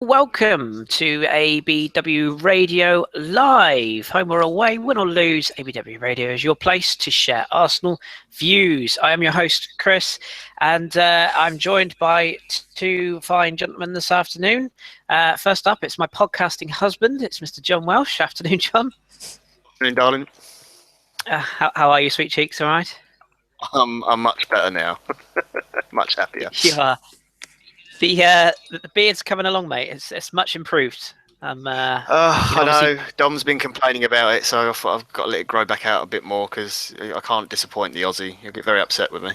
Welcome to ABW Radio Live. Home or away, win or lose, ABW Radio is your place to share Arsenal views. I am your host, Kris, and I'm joined by two fine gentlemen this afternoon. First up, it's my podcasting husband. It's Mr. John Welsh. Afternoon, John. Afternoon, darling. How are you, sweet cheeks? All right? I'm much better now. Much happier. You are. The beard's coming along, mate. It's much improved. I know. Dom's been complaining about it, so I thought I've got to let it grow back out a bit more because I can't disappoint the Aussie. He'll get very upset with me.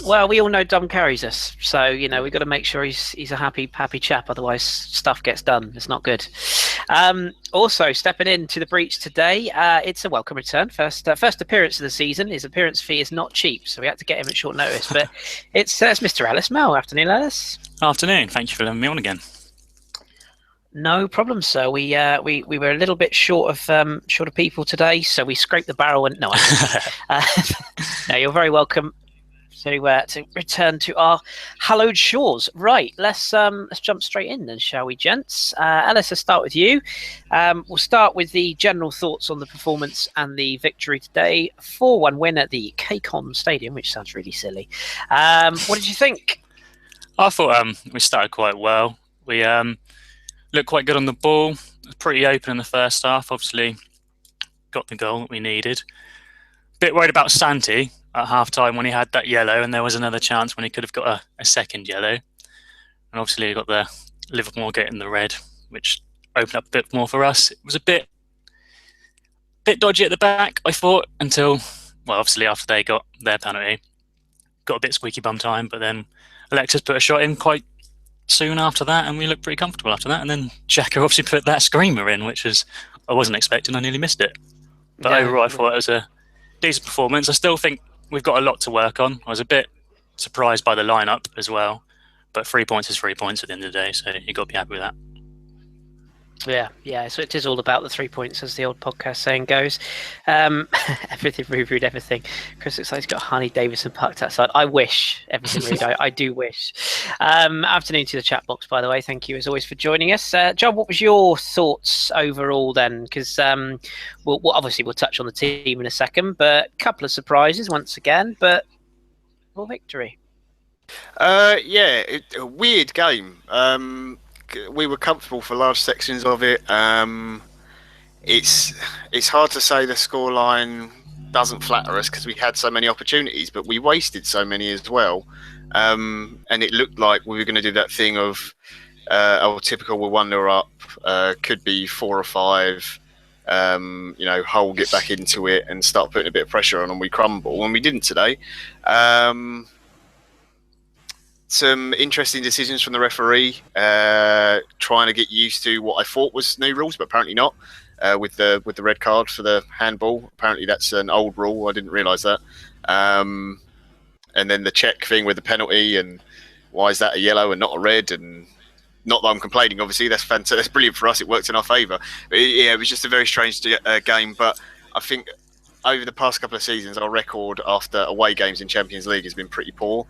Well, we all know Dom carries us, so we've got to make sure he's a happy chap. Otherwise, stuff gets done. It's not good. Also, stepping into the breach today, it's a welcome return. First appearance of the season. His appearance fee is not cheap, so we had to get him at short notice. But it's Mr. Ellis Mel. Afternoon, Ellis. Afternoon. Thank you for having me on again. No problem, sir. We were a little bit short of people today, so we scraped the barrel. And no, no, you're very welcome. To return to our hallowed shores. Right, let's jump straight in then, shall we, gents? Ellis, let's start with you. We'll start with the general thoughts on the performance and the victory today. 4-1 win at the KCON Stadium, which sounds really silly. What did you think? I thought we started quite well. We looked quite good on the ball. It was pretty open in the first half. Obviously, got the goal that we needed. Bit worried about Santi at half-time when he had that yellow, and there was another chance when he could have got a second yellow. And obviously he got the Liverpool getting the red, which opened up a bit more for us. It was a bit dodgy at the back, I thought, until, well, obviously after they got their penalty. Got a bit squeaky bum time, but then Alexis put a shot in quite soon after that, and we looked pretty comfortable after that. And then Xhaka obviously put that screamer in, which I wasn't expecting. I nearly missed it. But overall, I thought it was a decent performance. I still think we've got a lot to work on. I was a bit surprised by the lineup as well, but 3 points is 3 points at the end of the day, so you've got to be happy with that. Yeah. So it is all about the 3 points, as the old podcast saying goes. Everything rude, everything. Kris looks like he's got Harley Davidson parked outside. I wish everything rude. I do wish. Afternoon to the chat box, by the way. Thank you as always for joining us, John. What was your thoughts overall then? Because obviously we'll touch on the team in a second, but a couple of surprises once again, but full victory. A weird game. We were comfortable for large sections of it. It's hard to say the scoreline doesn't flatter us because we had so many opportunities, but we wasted so many as well. And it looked like we were going to do that thing of our typical we're 1-0 up, could be 4 or 5. Hull get back into it and start putting a bit of pressure on, and we crumble. And we didn't today. Some interesting decisions from the referee, trying to get used to what I thought was new rules, but apparently not. With the red card for the handball, apparently that's an old rule. I didn't realise that. And then the check thing with the penalty, and why is that a yellow and not a red? And not that I'm complaining, obviously. That's fantastic. That's brilliant for us. It worked in our favour. It was just a very strange game. But I think over the past couple of seasons, our record after away games in Champions League has been pretty poor.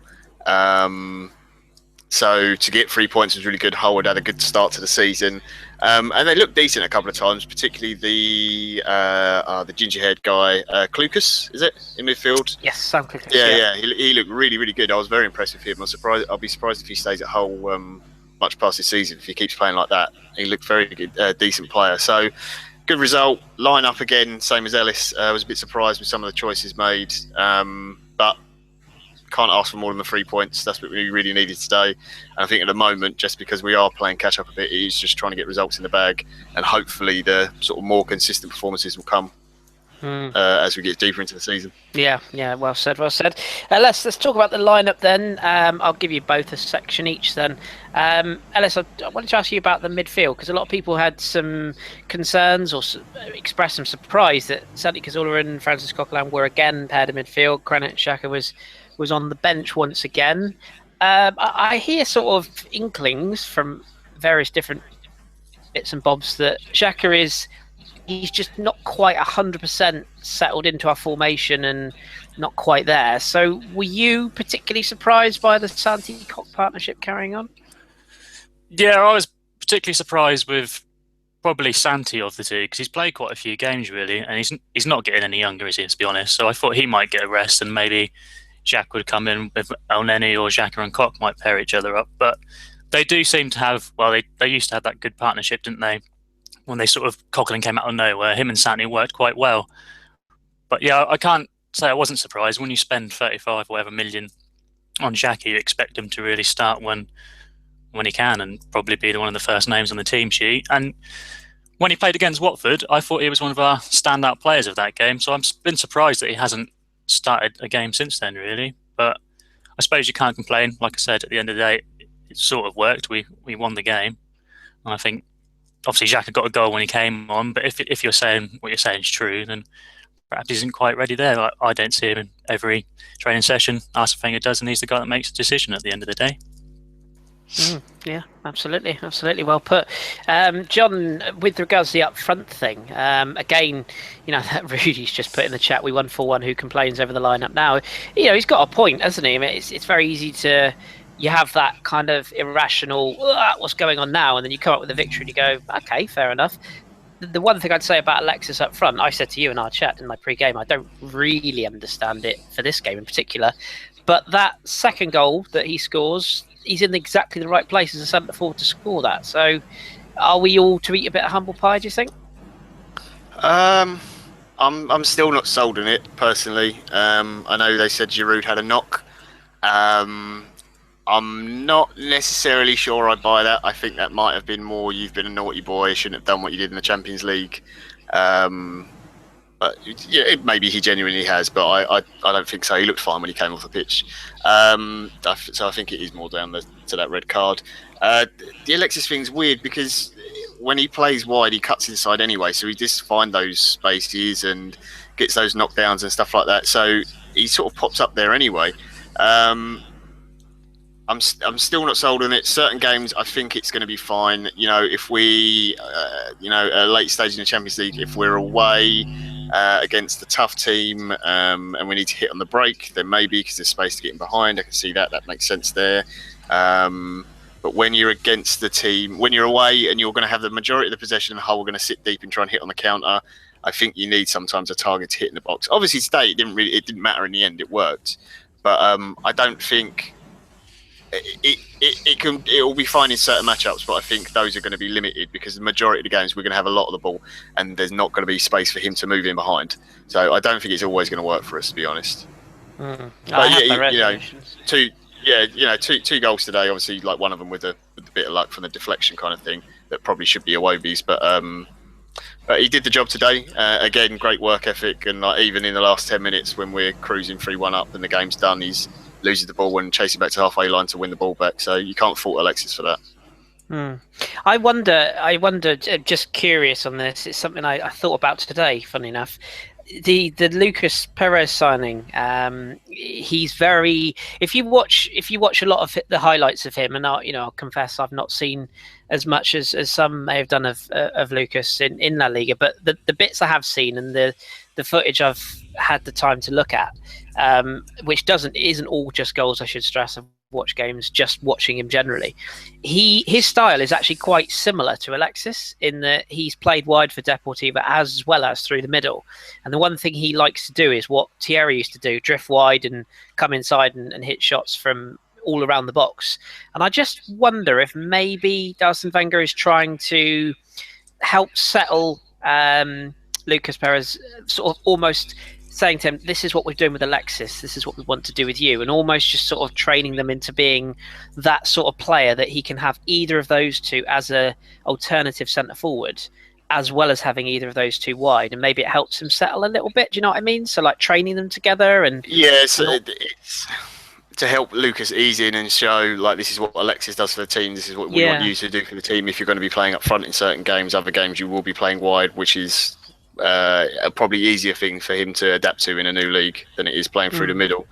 So to get 3 points was really good. Hull had a good start to the season, and they looked decent a couple of times, particularly the ginger-haired guy, Klukas, is it, in midfield? Yes, Sam Klukas. Yeah. He looked really, really good. I was very impressed with him. I'll be surprised if he stays at Hull much past this season if he keeps playing like that. He looked very good, decent player. So good result. Line up again, same as Ellis. I was a bit surprised with some of the choices made, but can't ask for more than the 3 points. That's what we really needed today. And I think at the moment, just because we are playing catch up a bit, he's just trying to get results in the bag, and hopefully the sort of more consistent performances will come as we get deeper into the season. Yeah, well said. Let's talk about the lineup then. I'll give you both a section each then. Ellis, I wanted to ask you about the midfield, because a lot of people had some concerns or expressed some surprise that Santi Cazorla and Francis Coquelin were again paired in midfield. Granit Xhaka was on the bench once again. I hear sort of inklings from various different bits and bobs that Xhaka he's just not quite 100% settled into our formation and not quite there. So were you particularly surprised by the Santi-Coq partnership carrying on? Yeah, I was particularly surprised with probably Santi of the two because he's played quite a few games really, and he's not getting any younger, is he? To be honest, so I thought he might get a rest, and maybe Jacques would come in with El Neni, or Xhaka and Koch might pair each other up. But they do seem to have. Well, they used to have that good partnership, didn't they? When they sort of Coquelin came out of nowhere, him and Santi worked quite well. But yeah, I can't say I wasn't surprised when you spend 35 or whatever million on Xhaka. You expect him to really start when he can, and probably be one of the first names on the team sheet. And when he played against Watford, I thought he was one of our standout players of that game. So I've been surprised that he hasn't started a game since then, really. But I suppose you can't complain. Like I said, at the end of the day, it sort of worked. We won the game. And I think, obviously, Xhaka got a goal when he came on. But if you're saying what you're saying is true, then perhaps he isn't quite ready there. I don't see him in every training session. Arsene Wenger does, and he's the guy that makes a decision at the end of the day. Yeah, absolutely. Well put. John, with regards to the up front thing, again, that Rudy's just put in the chat, we won 4-1, who complains over the lineup now? He's got a point, hasn't he? I mean, it's very easy to, you have that kind of irrational, what's going on now? And then you come up with a victory and you go, okay, fair enough. The one thing I'd say about Alexis up front, I said to you in our chat in my pre-game, I don't really understand it for this game in particular, but that second goal that he scores, he's in exactly the right place as a centre forward to score that. So, are we all to eat a bit of humble pie? Do you think? I'm still not sold on it personally. I know they said Giroud had a knock. I'm not necessarily sure I buy that. I think that might have been more, you've been a naughty boy, shouldn't have done what you did in the Champions League. But yeah, maybe he genuinely has, but I don't think so. He looked fine when he came off the pitch. So I think it is more down to that red card. The Alexis thing's weird because when he plays wide, he cuts inside anyway. So he just finds those spaces and gets those knockdowns and stuff like that. So he sort of pops up there anyway. I'm still not sold on it. Certain games, I think it's going to be fine. If we, a late stage in the Champions League, if we're away against a tough team and we need to hit on the break, then maybe because there's space to get in behind, I can see that makes sense there. But when you're against the team, when you're away and you're going to have the majority of the possession, the whole we're going to sit deep and try and hit on the counter, I think you need sometimes a target to hit in the box. Obviously, today it didn't matter in the end. It worked, but I don't think. It will be fine in certain matchups, but I think those are going to be limited because the majority of the games we're going to have a lot of the ball, and there's not going to be space for him to move in behind. So I don't think it's always going to work for us, to be honest. But two goals today. Obviously, like one of them with a bit of luck from the deflection kind of thing that probably should be Iwobi's, but he did the job today. Again, great work ethic, and even in the last 10 minutes when we're cruising 3-1 up and the game's done, he's loses the ball and chasing back to halfway line to win the ball back. So you can't fault Alexis for that. I wonder, just curious on this, it's something I thought about today, funny enough. The Lucas Perez signing, he's very, if you watch a lot of the highlights of him, and I'll confess I've not seen as much as some may have done of Lucas in La Liga, but the bits I have seen and the footage I've had the time to look at, which isn't all just goals, I should stress. I've watched games just watching him generally. His style is actually quite similar to Alexis in that he's played wide for Deportiva as well as through the middle. And the one thing he likes to do is what Thierry used to do, drift wide and come inside and hit shots from all around the box. And I just wonder if maybe Arsene Wenger is trying to help settle Lucas Perez, sort of almost saying to him, this is what we're doing with Alexis, this is what we want to do with you, and almost just sort of training them into being that sort of player that he can have either of those two as a alternative centre forward, as well as having either of those two wide, and maybe it helps him settle a little bit. Do you know what I mean? So like training them together and it's to help Lucas ease in and show like this is what Alexis does for the team, this is what we want you to do for the team. If you're going to be playing up front in certain games, other games you will be playing wide, which is a probably easier thing for him to adapt to in a new league than it is playing through the middle.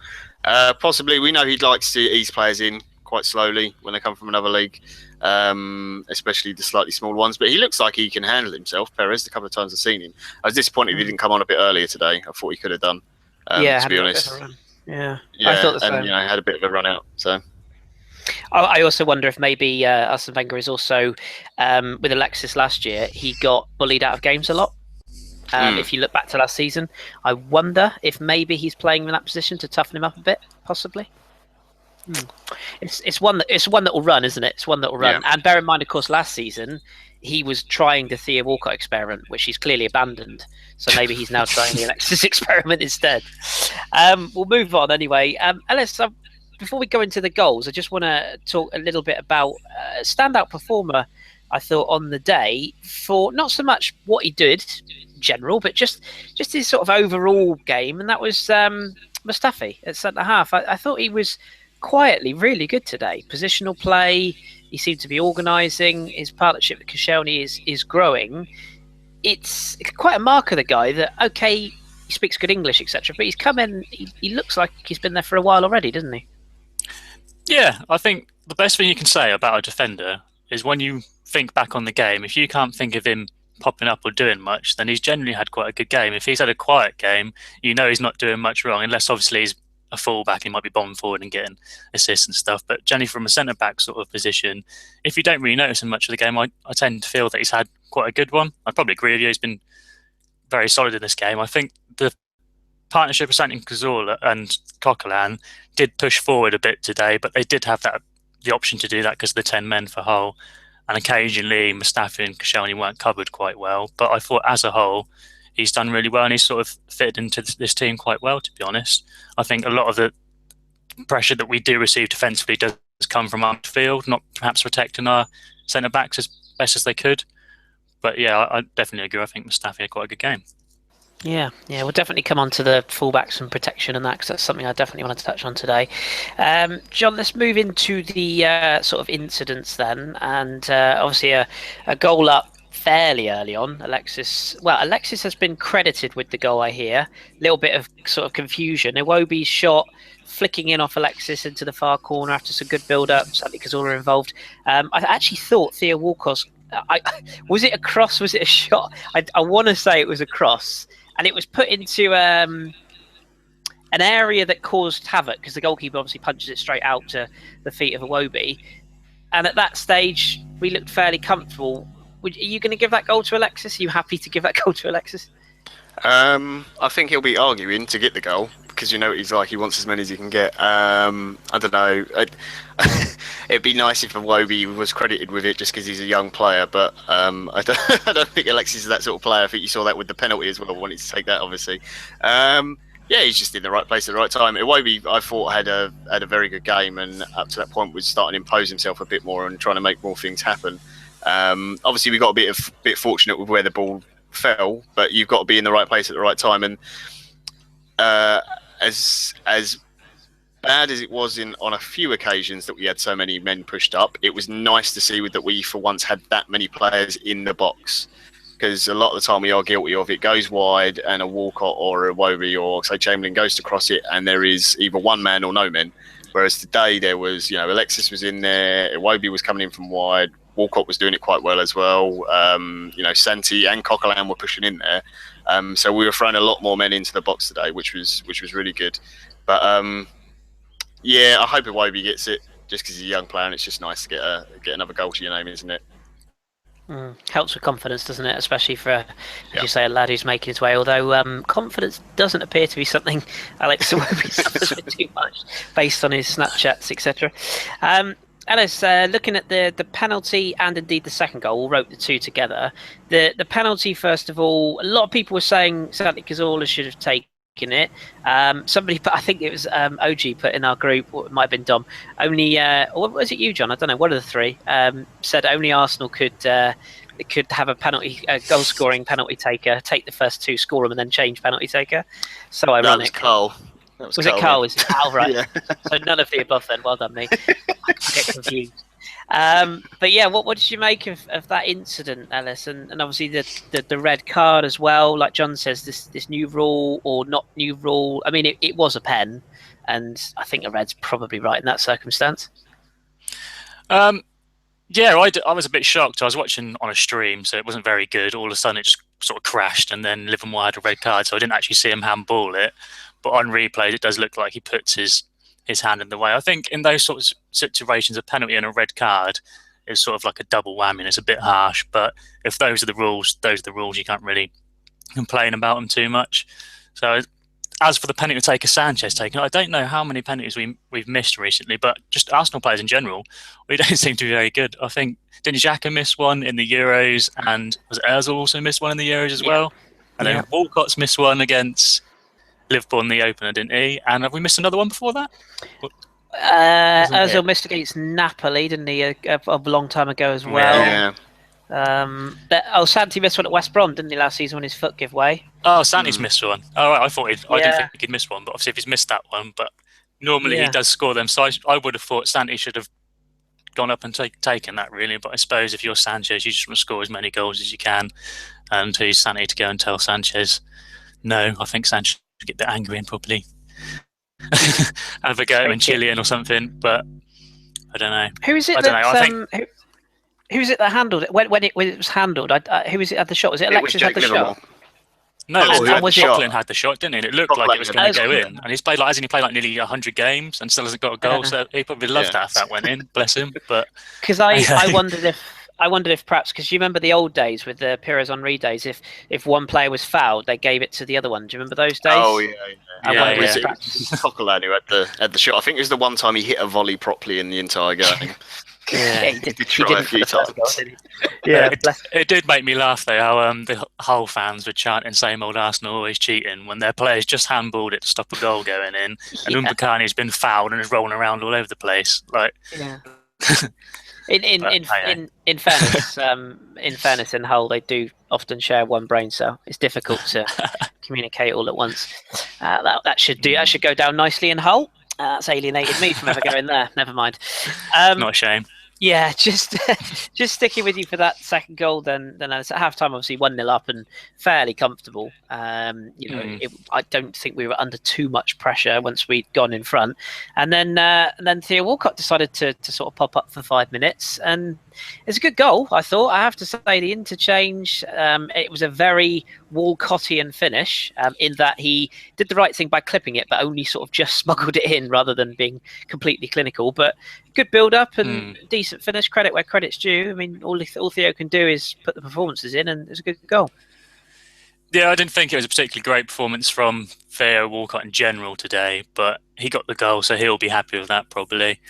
Possibly, we know he likes to ease players in quite slowly when they come from another league, especially the slightly smaller ones. But he looks like he can handle himself, Perez. A couple of times I've seen him. I was disappointed he didn't come on a bit earlier today. I thought he could have done. To be honest. I thought the and same. had a bit of a run out. So I also wonder if maybe Arsene Wenger is also with Alexis last year. He got bullied out of games a lot. If you look back to last season, I wonder if maybe he's playing in that position to toughen him up a bit, possibly. It's one that will run, isn't it? It's one that will run. Yeah. And bear in mind, of course, last season he was trying the Theo Walcott experiment, which he's clearly abandoned. So maybe he's now trying the Alexis experiment instead. We'll move on anyway. Ellis, before we go into the goals, I just want to talk a little bit about standout performer. I thought on the day for not so much what he did in general, but just his sort of overall game, and that was Mustafi at centre half. I thought he was quietly really good today. Positional play, he seemed to be organising. His partnership with Koscielny is growing. It's quite a mark of the guy that he speaks good English, etc. But he's come in. He looks like he's been there for a while already, doesn't he? Yeah, I think the best thing you can say about a defender is when you think back on the game, if you can't think of him popping up or doing much, then he's generally had quite a good game. If he's had a quiet game, you know he's not doing much wrong, unless obviously he's a fullback, he might be bombing forward and getting assists and stuff. But generally from a centre-back sort of position, if you don't really notice him much of the game, I tend to feel that he's had quite a good one. I'd probably agree with you, he's been very solid in this game. I think the partnership of Santi Cazorla and Coquelin did push forward a bit today, but they did have the option to do that because of the 10 men for Hull. And occasionally Mustafi and Koscielny weren't covered quite well. But I thought as a whole, he's done really well and he's sort of fitted into this team quite well, to be honest. I think a lot of the pressure that we do receive defensively does come from our midfield, not perhaps protecting our centre-backs as best as they could. But yeah, I definitely agree. I think Mustafi had quite a good game. Yeah, we'll definitely come on to the fullbacks and protection and that, because that's something I definitely want to touch on today. John, let's move into the sort of incidents then, and obviously a goal up fairly early on. Alexis has been credited with the goal, I hear. A little bit of sort of confusion. Iwobi's shot flicking in off Alexis into the far corner after some good build-up. Sadly, Cazorla involved. I actually thought Theo Walcott, was it a cross? Was it a shot? I want to say it was a cross. And it was put into an area that caused havoc because the goalkeeper obviously punches it straight out to the feet of Iwobi. And at that stage, we looked fairly comfortable. Are you going to give that goal to Alexis? Are you happy to give that goal to Alexis? I think he'll be arguing to get the goal because you know what he's like. He wants as many as he can get. I don't know. It'd be nice if Iwobi was credited with it just because he's a young player, but I don't think Alexis is that sort of player. I think you saw that with the penalty as well. I wanted to take that, obviously. Yeah, he's just in the right place at the right time. Iwobi, I thought, had a very good game, and up to that point was starting to impose himself a bit more and trying to make more things happen. Obviously, we got a bit fortunate with where the ball fell, but you've got to be in the right place at the right time. And as bad as it was on a few occasions that we had so many men pushed up, it was nice to see that we for once had that many players in the box, because a lot of the time we are guilty of it goes wide and a Walcott or a Iwobi or say Chamberlain goes to cross it and there is either one man or no men. Whereas today there was, Alexis was in there, Iwobi was coming in from wide, Walcott was doing it quite well as well. Santi and Coquelin were pushing in there. So we were throwing a lot more men into the box today, which was really good. But yeah, I hope Iwobi gets it just because he's a young player, and it's just nice to get another goal to your name, isn't it? Helps with confidence, doesn't it? Especially for, as you say, a lad who's making his way. Although confidence doesn't appear to be something Alex Iwobi suffers with too much, based on his Snapchats, etc. Ellis, looking at the penalty and indeed the second goal, we'll rope the two together. The penalty, first of all, a lot of people were saying Santi Cazorla should have taken it. Somebody, I think it was OG put in our group, or it might have been Dom. Or was it you, John? I don't know. One of the three said only Arsenal could have a goal-scoring penalty taker, take the first two, score them, and then change penalty taker. So ironic. That was Carl. Was it Carl? Was it Carl? Right. Yeah. So none of the above then. Well done, me. I get confused. But yeah, what did you make of that incident, Ellis? And obviously the red card as well. Like John says, this new rule or not new rule. I mean, it was a pen, and I think a red's probably right in that circumstance. Yeah, I was a bit shocked. I was watching on a stream, so it wasn't very good. All of a sudden, it just sort of crashed, and then Livermore had a red card, so I didn't actually see him handball it. But on replay, it does look like he puts his his hand in the way. I think in those sorts of situations, a penalty and a red card is sort of like a double whammy. And it's a bit harsh, but if those are the rules, those are the rules. You can't really complain about them too much. So as for the penalty taker Sanchez taking, I don't know how many penalties we've missed recently, but just Arsenal players in general, we don't seem to be very good. I think didn't Xhaka miss one in the Euros, and was Ozil also missed one in the Euros as well? And then Walcott's missed one against Liverpool in the opener, didn't he? And have we missed another one before that? Ozil missed against Napoli, didn't he, a long time ago as well? Yeah. Santi missed one at West Brom, didn't he, last season when his foot gave way? Oh, Santi's missed one. Oh, right, I didn't think he'd missed one, but obviously if he's missed that one, but normally he does score them. So I would have thought Santi should have gone up and taken that, really. But I suppose if you're Sanchez, you just want to score as many goals as you can. And who's Santi to go and tell Sanchez no? I think Sanchez should get a bit angry and probably have a go in Chilean or something. But I don't know. Who is it? Who was it that handled it when it was handled? Who was it had the shot? Was it Alexis had the shot? No, Coughlin had the shot, didn't he? And it looked like it was going to go in. And he's played like nearly 100 games and still hasn't got a goal. So he probably loved that if that went in. Bless him. But because I wondered if perhaps, because you remember the old days with the Pires Henry days, if one player was fouled, they gave it to the other one. Do you remember those days? Oh yeah. Coughlin who had the shot. I think it was the one time he hit a volley properly in the entire game. Yeah, he did try a few times. It did make me laugh though how the Hull fans were chanting "Same old Arsenal always cheating" when their players just handballed it to stop a goal going in, and Mbakani's been fouled and is rolling around all over the place. Like, in fairness, in Hull they do often share one brain cell. It's difficult to communicate all at once. That should go down nicely in Hull. That's alienated me from ever going there. Never mind. Not a shame. Yeah, just sticking with you for that second goal. Then at half time, obviously 1-0 up and fairly comfortable. I don't think we were under too much pressure once we'd gone in front. And then Theo Walcott decided to sort of pop up for 5 minutes, and it's a good goal. I thought. I have to say the interchange. It was a very Walcottian finish in that he did the right thing by clipping it, but only sort of just smuggled it in rather than being completely clinical. But good build up and decent finish. Credit where credit's due. I mean, all Theo can do is put the performances in, and it's a good goal. Yeah, I didn't think it was a particularly great performance from Theo Walcott in general today, but he got the goal, so he'll be happy with that probably.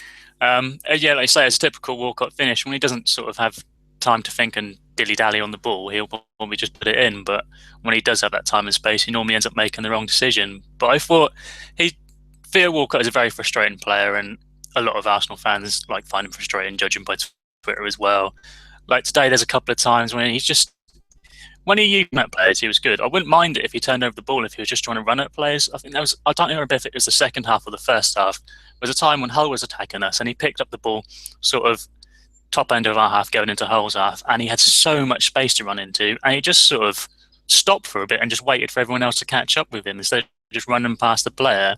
Like I say, it's a typical Walcott finish. When he doesn't sort of have time to think and dilly-dally on the ball, he'll probably just put it in. But when he does have that time and space, he normally ends up making the wrong decision. But I thought Theo Walcott is a very frustrating player, and a lot of Arsenal fans find him frustrating, judging by Twitter as well. Like today, there's a couple of times when when he used at players, he was good. I wouldn't mind it if he turned over the ball if he was just trying to run at players. I think I don't remember if it was the second half or the first half. There was a time when Hull was attacking us and he picked up the ball sort of top end of our half going into Hull's half, and he had so much space to run into, and he just sort of stopped for a bit and just waited for everyone else to catch up with him instead of just running past the player.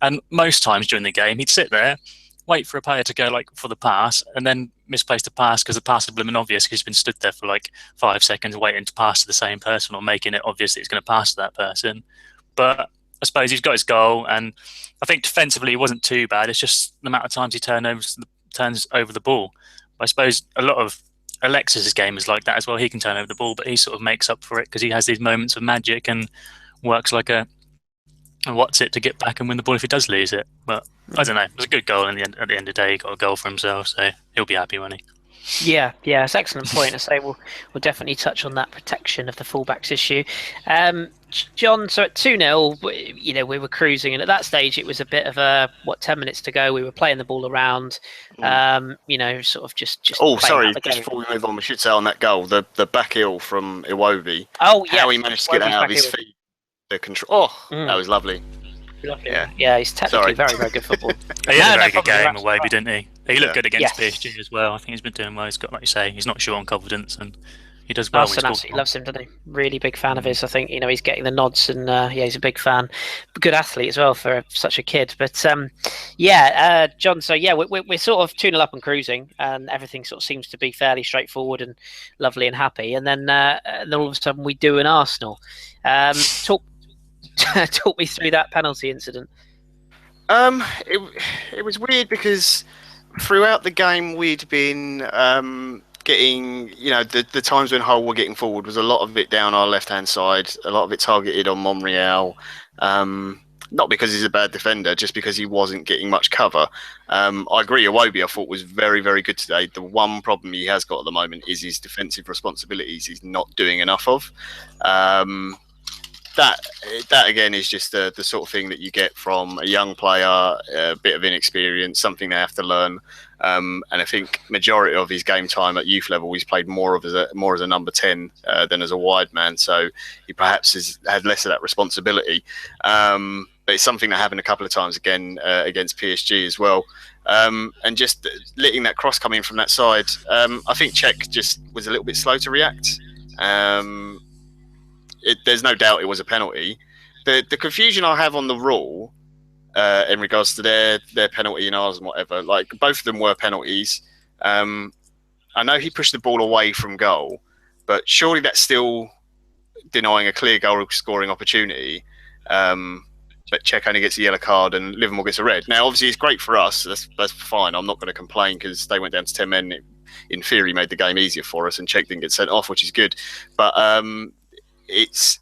And most times during the game, he'd sit there, wait for a player to go for the pass, and then misplace the pass because the pass had been obvious because he's been stood there for 5 seconds waiting to pass to the same person or making it obvious that he's going to pass to that person. But I suppose he's got his goal, and I think defensively he wasn't too bad. It's just the amount of times he turns over the ball. I suppose a lot of Alexis's game is like that as well. He can turn over the ball, but he sort of makes up for it because he has these moments of magic and works like a what's it to get back and win the ball if he does lose it. But I don't know. It was a good goal at the end of the day. He got a goal for himself, so he'll be happy, won't he? Yeah, it's an excellent point. I say we'll definitely touch on that protection of the fullbacks issue. John, so at 2-0, we were cruising, and at that stage it was a bit of 10 minutes to go. We were playing the ball around, sort of just. Oh, sorry, just before we move on, we should say on that goal, the back heel from Iwobi. Oh, yeah. How he managed to get it out of his feet. The control. That was lovely. Yeah, he's technically very, very good football. He had a very good game, Iwobi, didn't he? He looked good against PSG as well. I think he's been doing well. He's got, like you say, he's not short on confidence, and he does well. Arsenal absolutely loves him, doesn't he? Really big fan of his. I think he's getting the nods, and he's a big fan. Good athlete as well for such a kid. But John. So we're sort of 2-0 up and cruising, and everything sort of seems to be fairly straightforward and lovely and happy. And then all of a sudden we do an Arsenal. Talk me through that penalty incident. It was weird because throughout the game we'd been getting, the times when Hull were getting forward was a lot of it down our left-hand side, a lot of it targeted on Monreal. Not because he's a bad defender, just because he wasn't getting much cover. I agree, Iwobi I thought was very, very good today. The one problem he has got at the moment is his defensive responsibilities he's not doing enough of. That again is just the sort of thing that you get from a young player, a bit of inexperience, something they have to learn. And I think majority of his game time at youth level, he's played more as a number 10 than as a wide man. So he perhaps has had less of that responsibility. But it's something that happened a couple of times again against PSG as well. And just letting that cross come in from that side, I think Czech just was a little bit slow to react. There's no doubt it was a penalty. The confusion I have on the rule in regards to their penalty and ours and whatever, like both of them were penalties. I know he pushed the ball away from goal, but surely that's still denying a clear goal scoring opportunity. But Czech only gets a yellow card and Liverpool gets a red. Now, obviously, it's great for us. That's fine. I'm not going to complain because they went down to 10 men. It, in theory, made the game easier for us, and Czech didn't get sent off, which is good. But it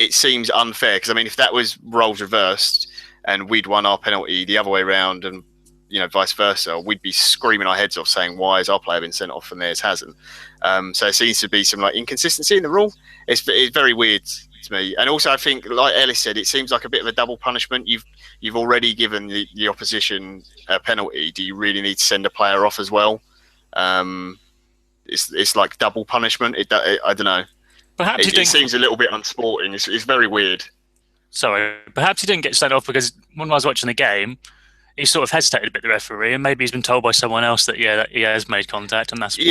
seems unfair because, I mean, if that was roles reversed and we'd won our penalty the other way around and, vice versa, we'd be screaming our heads off saying, why has our player been sent off and theirs hasn't? So it seems to be some inconsistency in the rule. It's very weird to me. And also I think, like Ellis said, it seems like a bit of a double punishment. You've already given the opposition a penalty. Do you really need to send a player off as well? It's like double punishment. I don't know. Perhaps it seems a little bit unsporting. It's very weird. Sorry, perhaps he didn't get sent off because when I was watching the game, he sort of hesitated a bit, the referee, and maybe he's been told by someone else that he has made contact, and that's the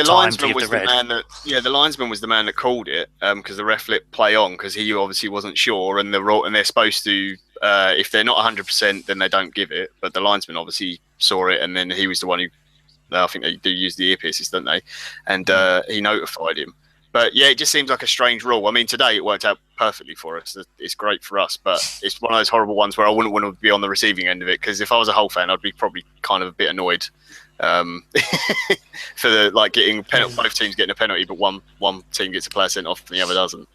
linesman was the linesman was the man that called it because the ref let play on because he obviously wasn't sure, and they're supposed to if they're not 100%, then they don't give it, but the linesman obviously saw it, and then he was the one who I think they do use the earpieces, don't they? And he notified him. But yeah, it just seems like a strange rule. I mean, today it worked out perfectly for us. It's great for us, but it's one of those horrible ones where I wouldn't want to be on the receiving end of it because if I was a Hull fan, I'd be probably kind of a bit annoyed for getting penalty. Both teams getting a penalty, but one team gets a player sent off and the other doesn't.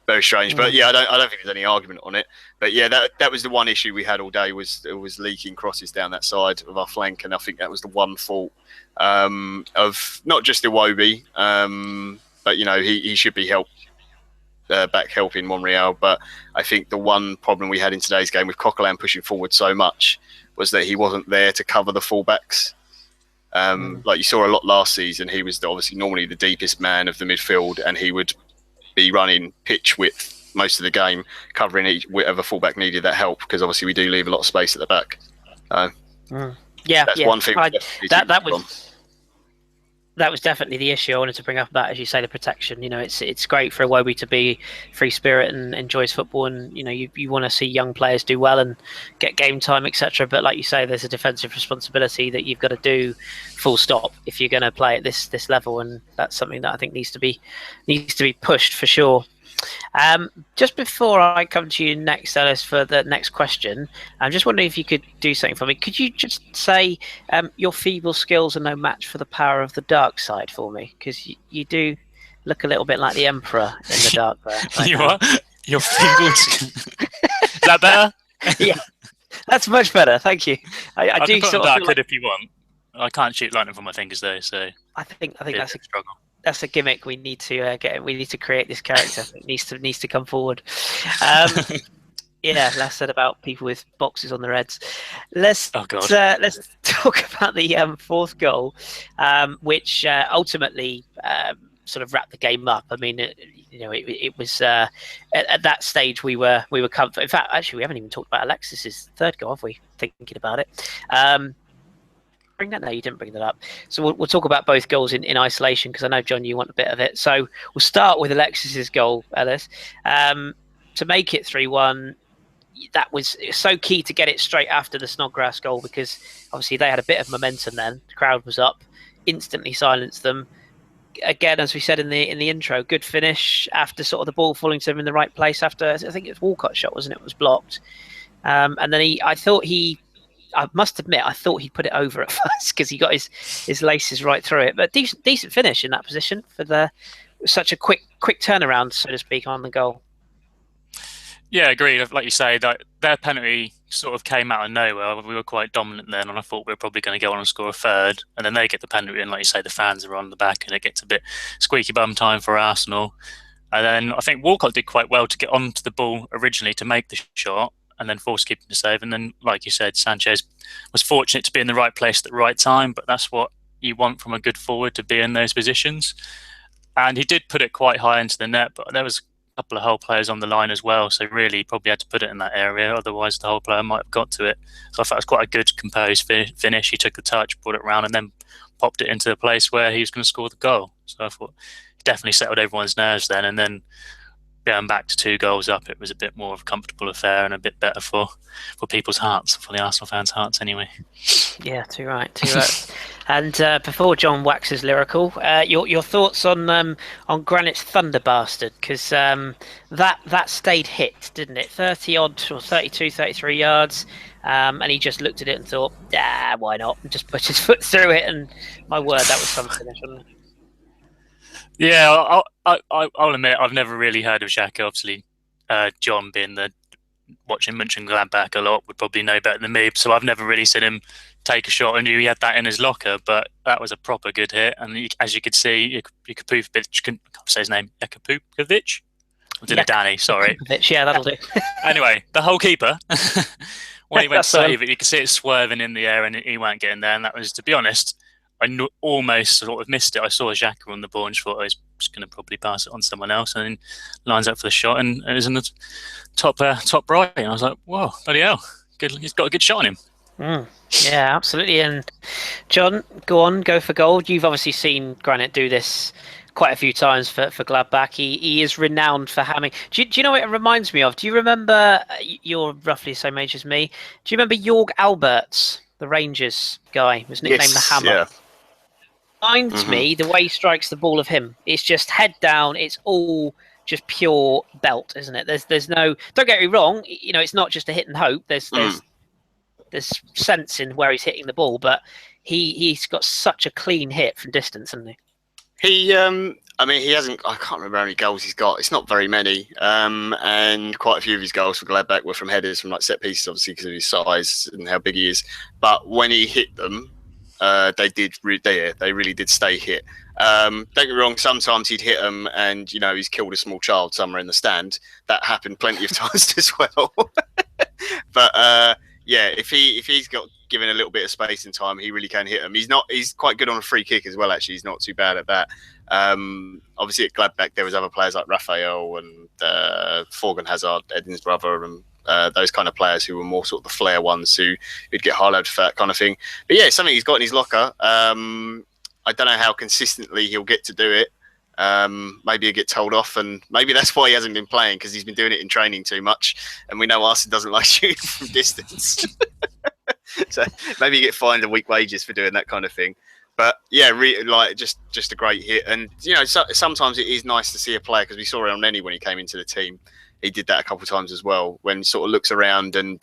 Very strange. But yeah, I don't think there's any argument on it. But yeah, that was the one issue we had all day was leaking crosses down that side of our flank, and I think that was the one fault of not just Iwobi. But he should be back helping Monreal. But I think the one problem we had in today's game with Coquelin pushing forward so much was that he wasn't there to cover the fullbacks. Like you saw a lot last season, he was obviously normally the deepest man of the midfield, and he would be running pitch width most of the game, covering whatever fullback needed that help. Because obviously we do leave a lot of space at the back. That's one thing. That was definitely the issue. I wanted to bring up that, as you say, the protection. It's great for Iwobi to be free spirit and enjoys football, and you want to see young players do well and get game time, etc. But like you say, there's a defensive responsibility that you've got to do, full stop, if you're going to play at this level, and that's something that I think needs to be pushed for sure. Just before I come to you next, Ellis, for the next question, I'm just wondering if you could do something for me. Could you just say your feeble skills are no match for the power of the dark side for me? Because you do look a little bit like the Emperor in the dark there. Right you are? Your feeble skills. Is that better? Yeah, that's much better. Thank you. I do can put sort dark of hood if you want. I can't shoot lightning from my fingers though, so I think that's a struggle. That's a gimmick we need to get. We need to create this character. It needs to come forward. Yeah, less said about people with boxes on their heads. Let's talk about the fourth goal, which ultimately sort of wrapped the game up. I mean, it was at that stage we were comfortable. In fact, actually, we haven't even talked about Alexis's third goal, have we? Thinking about it. Bring that? No, you didn't bring that up. So we'll talk about both goals in isolation because I know, John, you want a bit of it. So we'll start with Alexis's goal, Ellis. To make it 3-1, that was so key to get it straight after the Snodgrass goal because obviously they had a bit of momentum then. The crowd was up, instantly silenced them. Again, as we said in the intro, good finish after sort of the ball falling to them in the right place after, I think it was Walcott's shot, wasn't it? It was blocked. And then I must admit, I thought he put it over at first because he got his laces right through it. But decent finish in that position for such a quick turnaround, so to speak, on the goal. Yeah, agreed. Like you say, their penalty sort of came out of nowhere. We were quite dominant then, and I thought we were probably going to go on and score a third. And then they get the penalty, and like you say, the fans are on the back, and it gets a bit squeaky bum time for Arsenal. And then I think Walcott did quite well to get onto the ball originally to make the shot, and then force keeping to save. And then, like you said, Sanchez was fortunate to be in the right place at the right time, but that's what you want from a good forward, to be in those positions. And he did put it quite high into the net, but there was a couple of Hull players on the line as well, so really probably had to put it in that area, otherwise the Hull player might have got to it. So I thought it was quite a good composed finish. He took the touch, brought it around, and then popped it into the place where he was going to score the goal. So I thought he definitely settled everyone's nerves then, and then going back to 2 goals up, it was a bit more of a comfortable affair and a bit better for people's hearts, for the Arsenal fans' hearts anyway. Yeah, too right. And before John waxes lyrical, your thoughts on Granite's Thunder Bastard, because that stayed hit, didn't it? 30 odd or 32, 33 yards, and he just looked at it and thought, why not? And just put his foot through it, and my word, that was some finish, wasn't it? Yeah, I'll admit I've never really heard of Xhaka. Obviously, John, being watching Mönchengladbach a lot, would probably know better than me. So I've never really seen him take a shot. I knew he had that in his locker, but that was a proper good hit. And as you could see, Jakupovic, can't say his name, Jakupovic? I did it, Danny, sorry. Yeah, that'll do. Anyway, the whole keeper, when he went to save it, you could see it swerving in the air and he weren't getting there. And that was, to be honest, I almost sort of missed it. I saw Xhaka on the ball and just thought I was just going to probably pass it on to someone else, and then lines up for the shot, and it was in the top right. And I was like, whoa, bloody hell. Good, he's got a good shot on him. Yeah, absolutely. And John, go for gold. You've obviously seen Granit do this quite a few times for Gladbach. He is renowned for having... Do you know what it reminds me of? Do you remember... You're roughly the same age as me. Do you remember Jorg Alberts, the Rangers guy? Was nicknamed the Hammer. Yeah. Reminds me, the way he strikes the ball of him, it's just head down, it's all just pure belt, isn't it? There's no, don't get me wrong, it's not just a hit and hope. There's sense in where he's hitting the ball, but he's got such a clean hit from distance, hasn't he? He hasn't, I can't remember how many goals he's got. It's not very many. And quite a few of his goals for Gladbach were from headers, from like set pieces, obviously, because of his size and how big he is. But when he hit them, they really did stay hit. Don't get me wrong, sometimes he'd hit them and he's killed a small child somewhere in the stand. That happened plenty of times as well. But if he's got given a little bit of space and time, he really can hit them. He's quite good on a free kick as well, actually. He's not too bad at that. Obviously at Gladbach there was other players like Raphael and Thorgan Hazard, Edin's brother, and those kind of players who were more sort of the flair ones who'd get highlighted for that kind of thing. But yeah, it's something he's got in his locker. I don't know how consistently he'll get to do it. Maybe he'll get told off, and maybe that's why he hasn't been playing, because he's been doing it in training too much. And we know Arsene doesn't like shooting from distance. So maybe you get fined a week wages for doing that kind of thing. But yeah, just a great hit. And sometimes it is nice to see a player, because we saw it on Nenny when he came into the team. He did that a couple of times as well, when he sort of looks around and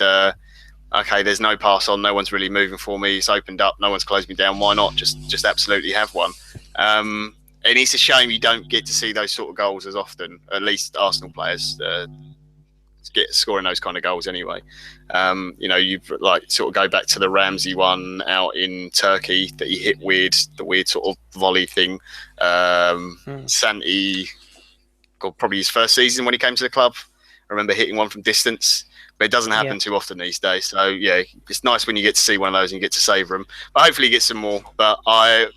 okay, there's no pass on, no one's really moving for me, it's opened up, no one's closed me down, why not just absolutely have one. And it's a shame you don't get to see those sort of goals as often. At least Arsenal players get scoring those kind of goals anyway. You sort of go back to the Ramsey one out in Turkey that he hit the weird sort of volley thing. Santi, probably his first season when he came to the club, I remember hitting one from distance, but it doesn't happen too often these days. So yeah, it's nice when you get to see one of those and you get to savour them. But hopefully he gets some more. But I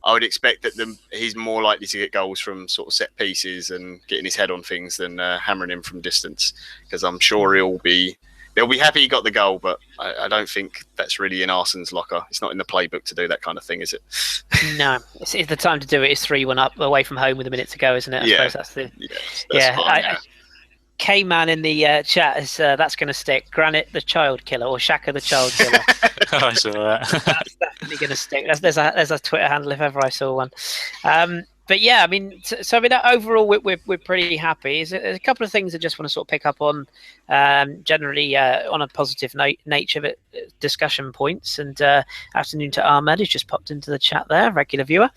would expect that he's more likely to get goals from sort of set pieces and getting his head on things than hammering him from distance, because I'm sure they'll be happy he got the goal, but I don't think that's really in Arsene's locker. It's not in the playbook to do that kind of thing, is it? No, it's the time to do it. It's 3-1 up away from home with a minute to go, isn't it? I suppose that's the fine. K-Man in the chat is that's going to stick. Granit the child killer, or Xhaka the child killer. I saw that. That's definitely going to stick. There's a Twitter handle if ever I saw one. But yeah, I mean, so I mean, overall, we're pretty happy. There's a couple of things I just want to sort of pick up on, generally on a positive nature of it, discussion points. And afternoon to Ahmed, who's just popped into the chat there, regular viewer.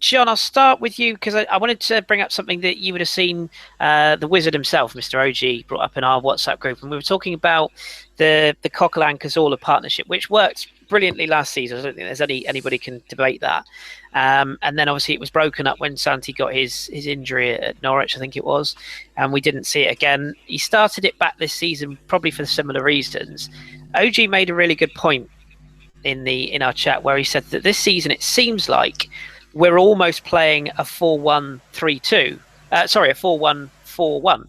John, I'll start with you because I wanted to bring up something that you would have seen the wizard himself, Mr. OG, brought up in our WhatsApp group. And we were talking about the Coquelin-Cazorla partnership, which worked brilliantly last season. I don't think there's anybody can debate that. And then obviously it was broken up when Santi got his injury at Norwich, I think it was, and we didn't see it again. He started it back this season probably for similar reasons. OG made a really good point in our chat where he said that this season it seems like we're almost playing a 4-1-3-2. Sorry, a 4-1-4-1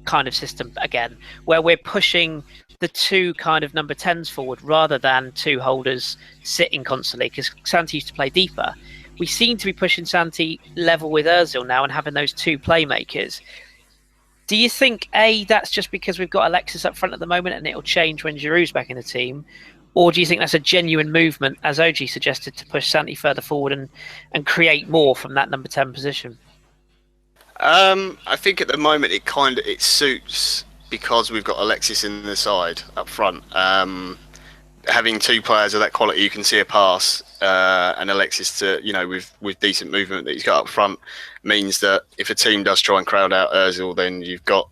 kind of system again, where we're pushing the two kind of number 10s forward rather than two holders sitting constantly, because Santi used to play deeper. We seem to be pushing Santi level with Ozil now and having those two playmakers. Do you think, A, that's just because we've got Alexis up front at the moment and it'll change when Giroud's back in the team? Or do you think that's a genuine movement, as OG suggested, to push Santi further forward and create more from that number 10 position? I think at the moment it suits because we've got Alexis in the side up front. Having two players of that quality, you can see a pass, and Alexis with decent movement that he's got up front means that if a team does try and crowd out Ozil, then you've got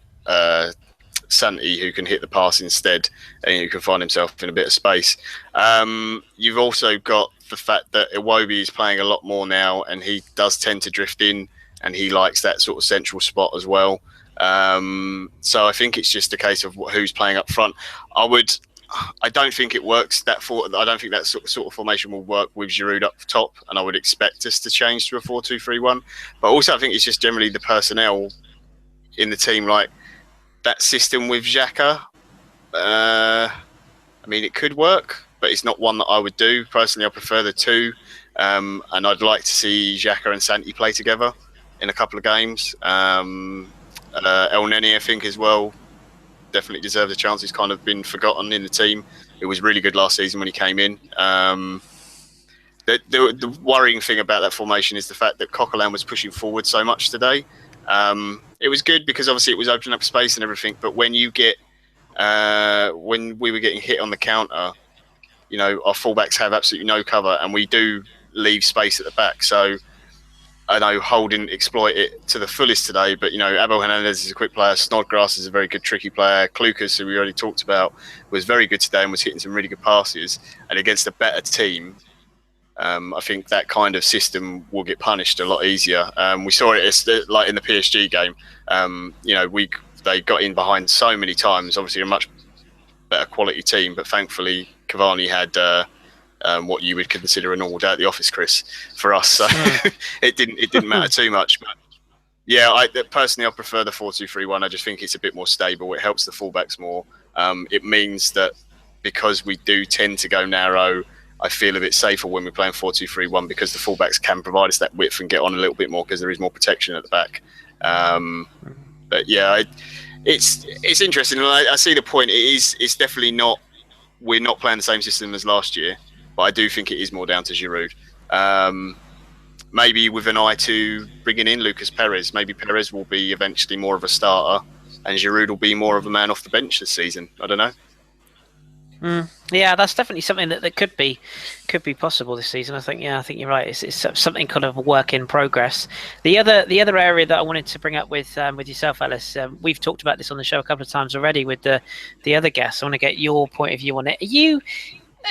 Santi who can hit the pass instead, and who can find himself in a bit of space. You've also got the fact that Iwobi is playing a lot more now, and he does tend to drift in, and he likes that sort of central spot as well. So I think it's just a case of who's playing up front. I don't think it works I don't think that sort of formation will work with Giroud up top, and I would expect us to change to a 4-2-3-1. But also I think it's just generally the personnel in the team, like that system with Xhaka. I mean, it could work, but it's not one that I would do. Personally, I prefer the two, and I'd like to see Xhaka and Santi play together in a couple of games. El Neni, I think, as well, definitely deserves a chance. He's kind of been forgotten in the team. It was really good last season when he came in. The worrying thing about that formation is the fact that Coquelin was pushing forward so much today. It was good because obviously it was opening up space and everything, but when you get when we were getting hit on the counter, our fullbacks have absolutely no cover, and we do leave space at the back. So I know Hull didn't exploit it to the fullest today, but Abel Hernandez is a quick player. Snodgrass is a very good tricky player. Klukas, who we already talked about, was very good today and was hitting some really good passes. And against a better team, I think that kind of system will get punished a lot easier. We saw it like in the PSG game. They got in behind so many times. Obviously, a much better quality team, but thankfully Cavani had what you would consider a normal day at the office, Kris, for us. So it didn't matter too much. But yeah, I prefer the 4-2-3-1. I just think it's a bit more stable. It helps the fullbacks more. It means that because we do tend to go narrow, I feel a bit safer when we're playing 4-2-3-1 because the fullbacks can provide us that width and get on a little bit more because there is more protection at the back. But yeah, it's interesting. I see the point. It's definitely not. We're not playing the same system as last year, but I do think it is more down to Giroud. Maybe with an eye to bringing in Lucas Perez. Maybe Perez will be eventually more of a starter, and Giroud will be more of a man off the bench this season. I don't know. Yeah, that's definitely something that could be possible this season. I think you're right. It's something kind of a work in progress. The other area that I wanted to bring up with yourself, Ellis, we've talked about this on the show a couple of times already with the other guests. I want to get your point of view on it. Are you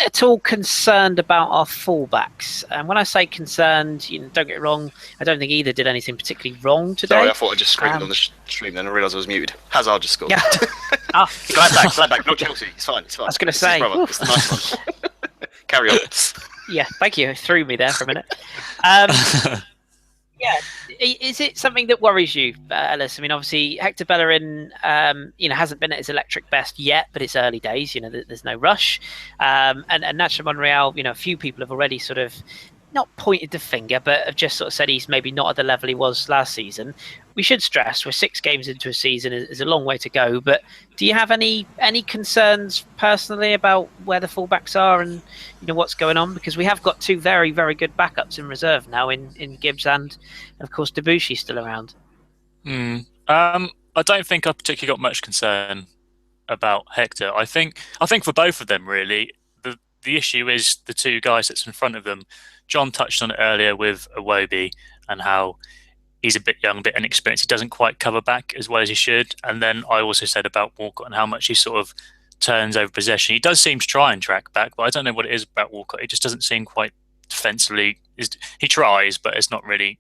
at all concerned about our fullbacks? And when I say concerned, don't get it wrong, I don't think either did anything particularly wrong today. Sorry, I thought I just screamed on the stream then I realised I was muted. Hazard just scored. Yeah. Glad back, not Chelsea. It's fine. I was going to say. It's the nice one. Carry on. Yeah, thank you. Threw me there for a minute. Yeah, is it something that worries you, Ellis? I mean, obviously Hector Bellerin, hasn't been at his electric best yet, but it's early days. There's no rush. And Nacho Monreal, a few people have already sort of not pointed the finger, but have just sort of said he's maybe not at the level he was last season. we should stress we're 6 games into a season. Is a long way to go. But do you have any concerns personally about where the fullbacks are and what's going on? Because we have got 2 very, very good backups in reserve now in Gibbs and of course Debussy still around. I don't think I particularly got much concern about Hector. I think for both of them really, the issue is the 2 guys that's in front of them. John touched on it earlier with Iwobi and how he's a bit young, a bit inexperienced. He doesn't quite cover back as well as he should. And then I also said about Walcott and how much he sort of turns over possession. He does seem to try and track back, but I don't know what it is about Walcott. It just doesn't seem quite defensively. He tries, but it's not really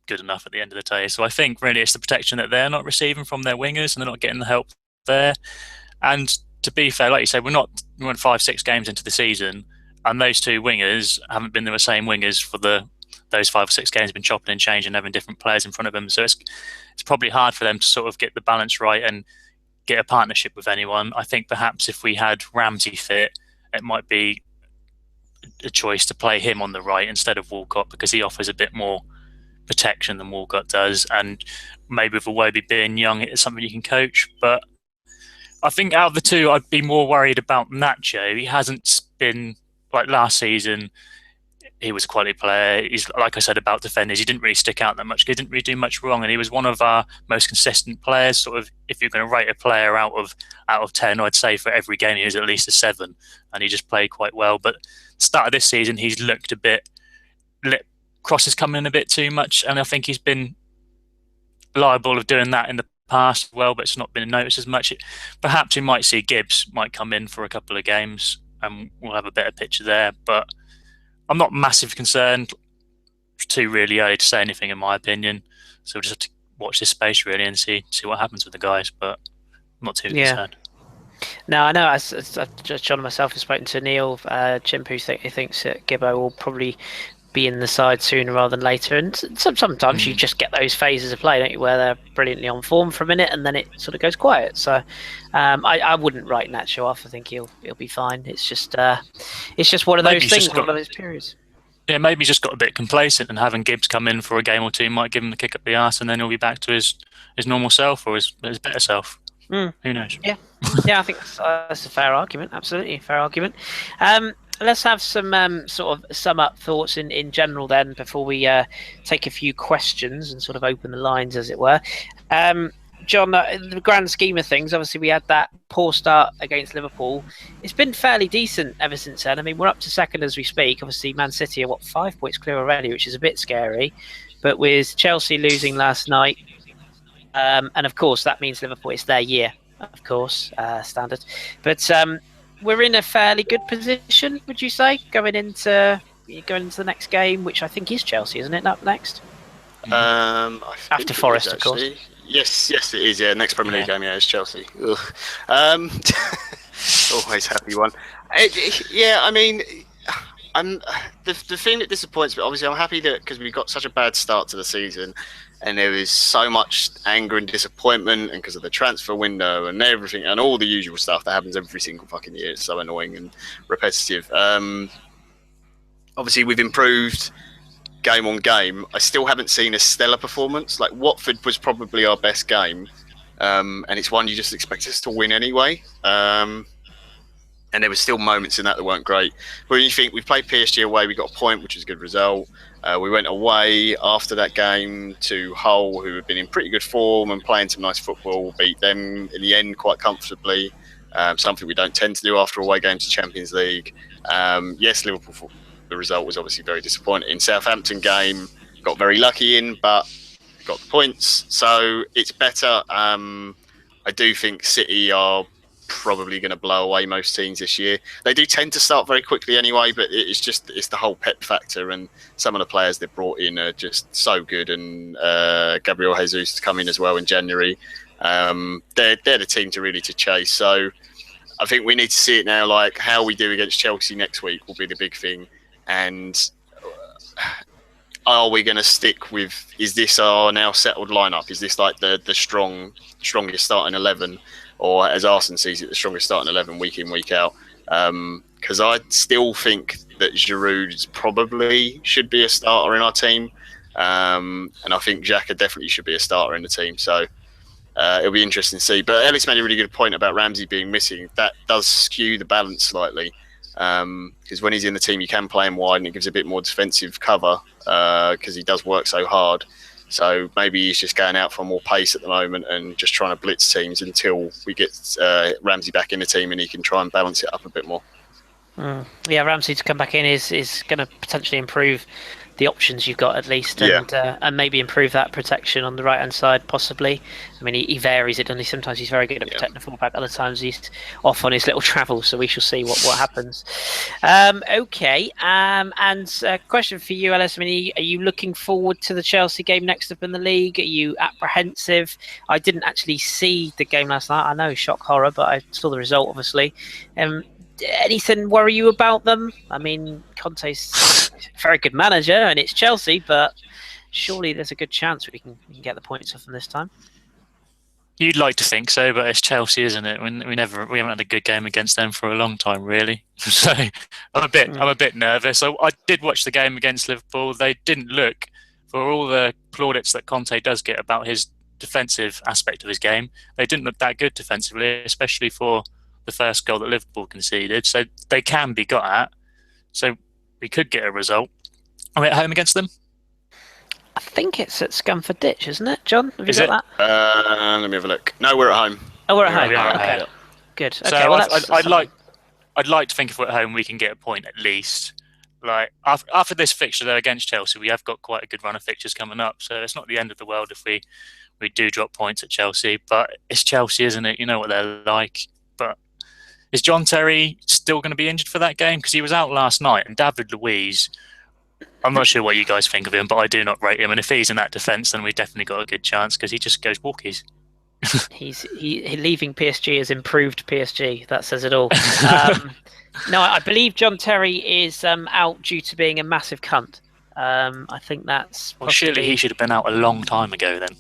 good enough at the end of the day. So I think really it's the protection that they're not receiving from their wingers and they're not getting the help there. And to be fair, like you said, we're 5-6 games into the season, and those 2 wingers haven't been the same wingers for those 5 or 6 games. Been chopping and changing, having different players in front of them. So it's probably hard for them to sort of get the balance right and get a partnership with anyone. I think perhaps if we had Ramsey fit, it might be a choice to play him on the right instead of Walcott because he offers a bit more protection than Walcott does. And maybe with Iwobi being young, it's something you can coach. But I think out of the 2, I'd be more worried about Nacho. He hasn't been like last season. He was a quality player. He's like I said about defenders. He didn't really stick out that much. He didn't really do much wrong, and he was one of our most consistent players. Sort of, if you're going to rate a player out of 10, I'd say for every game he was at least a 7, and he just played quite well. But start of this season, he's looked a bit. Crosses coming in a bit too much, and I think he's been liable of doing that in the past as well, but it's not been noticed as much. Perhaps we might see Gibbs might come in for a couple of games and we'll have a better picture there, but I'm not massively concerned. It's too really early to say anything in my opinion, so we'll just have to watch this space really and see what happens with the guys, but I'm not too concerned. No, I know. As John and myself have spoken to Neil Chimp, who thinks that Gibbo will probably be in the side sooner rather than later, and sometimes you just get those phases of play, don't you, where they're brilliantly on form for a minute and then it sort of goes quiet. So I wouldn't write Nacho off. I think he'll be fine. It's just one of those things, one of those periods. Yeah, maybe he's just got a bit complacent, and having Gibbs come in for a game or 2 might give him the kick up the arse, and then he'll be back to his normal self or his better self. Who knows? Yeah, I think that's a fair argument. Absolutely a fair argument. Let's have some sort of sum up thoughts in general then before we take a few questions and sort of open the lines, as it were. John, in the grand scheme of things, obviously we had that poor start against Liverpool. It's been fairly decent ever since then. I mean, we're up to 2nd as we speak. Obviously, Man City are 5 points clear already, which is a bit scary. But with Chelsea losing last night, and of course that means Liverpool, it's their year, of course, standard. But we're in a fairly good position, would you say, going into the next game, which I think is Chelsea, isn't it? Up next, after Forest, of course. Yes, it is. Yeah, next Premier League game, it's Chelsea. Always happy one. I mean, the thing that disappoints me. Obviously, I'm happy that because we got such a bad start to the season, and there is so much anger and disappointment, and because of the transfer window and everything, and all the usual stuff that happens every single fucking year. It's so annoying and repetitive. Obviously, we've improved game on game. I still haven't seen a stellar performance. Like Watford was probably our best game, and it's one you just expect us to win anyway. And there were still moments in that weren't great. But when you think we played PSG away, we got a point, which is a good result. We went away after that game to Hull, who had been in pretty good form and playing some nice football. Beat them in the end quite comfortably, something we don't tend to do after away games to Champions League. Yes, Liverpool, the result was obviously very disappointing. Southampton game, got very lucky in, but got the points. So it's better. I do think City are probably going to blow away most teams this year. They do tend to start very quickly anyway, but it's the whole Pep factor, and some of the players they brought in are just so good, and Gabriel Jesus to come in as well in January. They're the team to chase. So I think we need to see it now. Like how we do against Chelsea next week will be the big thing, and are we going to stick with? Is this our now settled lineup? Is this like the strongest starting 11? Or as Arsene sees it, the strongest starting 11 week in, week out. Because I still think that Giroud probably should be a starter in our team. and I think Xhaka definitely should be a starter in the team. So it'll be interesting to see. But Ellis made a really good point about Ramsey being missing. That does skew the balance slightly, because when he's in the team, you can play him wide, and it gives a bit more defensive cover because he does work so hard. So maybe he's just going out for more pace at the moment and just trying to blitz teams until we get Ramsey back in the team and he can try and balance it up a bit more. Yeah, Ramsey to come back in is going to potentially improve the options you've got at least, and maybe improve that protection on the right hand side possibly. I mean, he varies it, and sometimes he's very good at protecting the fullback, other times he's off on his little travels, so we shall see what happens. Okay, and a question for you, Ellis. I mean, are you looking forward to the Chelsea game next up in the league? Are you apprehensive? I didn't actually see the game last night. I know, shock horror, but I saw the result obviously. Anything worry you about them? I mean, Conte's a very good manager, and it's Chelsea, but surely there's a good chance we can get the points off them this time. You'd like to think so, but it's Chelsea, isn't it? We haven't had a good game against them for a long time, really. So I'm a bit nervous. I did watch the game against Liverpool. They didn't look, for all the plaudits that Conte does get about his defensive aspect of his game, they didn't look that good defensively, especially for the first goal that Liverpool conceded. So they can be got at. So we could get a result. Are we at home against them? I think it's at Scunthorpe Ditch, isn't it, John? Have you got that? Let me have a look. No, we're at home. Oh, we're at home. We are Okay. at home. Good. So okay, well, I'd like to think if we're at home we can get a point at least. Like after this fixture though against Chelsea, we have got quite a good run of fixtures coming up. So it's not the end of the world if we do drop points at Chelsea. But it's Chelsea, isn't it? You know what they're like. But is John Terry still going to be injured for that game? Because he was out last night, and David Luiz, I'm not sure what you guys think of him, but I do not rate him. And if he's in that defence, then we've definitely got a good chance because he just goes walkies. He leaving PSG has improved PSG. That says it all. No, I believe John Terry is out due to being a massive cunt. I think that's well, surely he should have been out a long time ago then.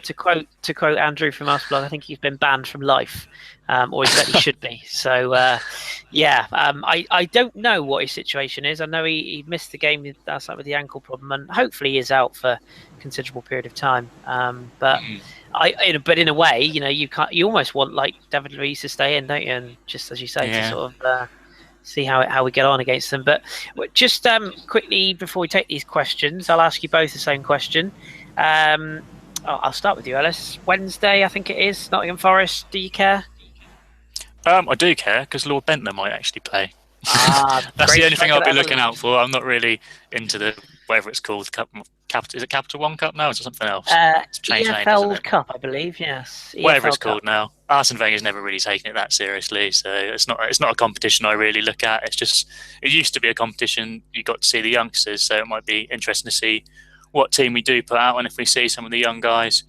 To quote Andrew from Arsenal, I think he's been banned from life, or he certainly should be. So I don't know what his situation is. I know he missed the game last night with the ankle problem, and hopefully he is out for a considerable period of time. But in a way, you almost want like David Luiz to stay in, don't you? And just as you say, to sort of see how we get on against them. But just quickly before we take these questions, I'll ask you both the same question. I'll start with you, Ellis. Wednesday, I think it is, Nottingham Forest. Do you care? I do care because Lord Bentner might actually play. That's the only thing I'll be looking out for. I'm not really into the whatever it's called. Is it Capital One Cup now? Or is it something else? It's EFL Cup, I believe. Yes. Whatever it's EFL called now. Arsene Wenger's never really taken it that seriously, so it's not a competition I really look at. It's just it used to be a competition you got to see the youngsters, so it might be interesting to see what team we do put out, and if we see some of the young guys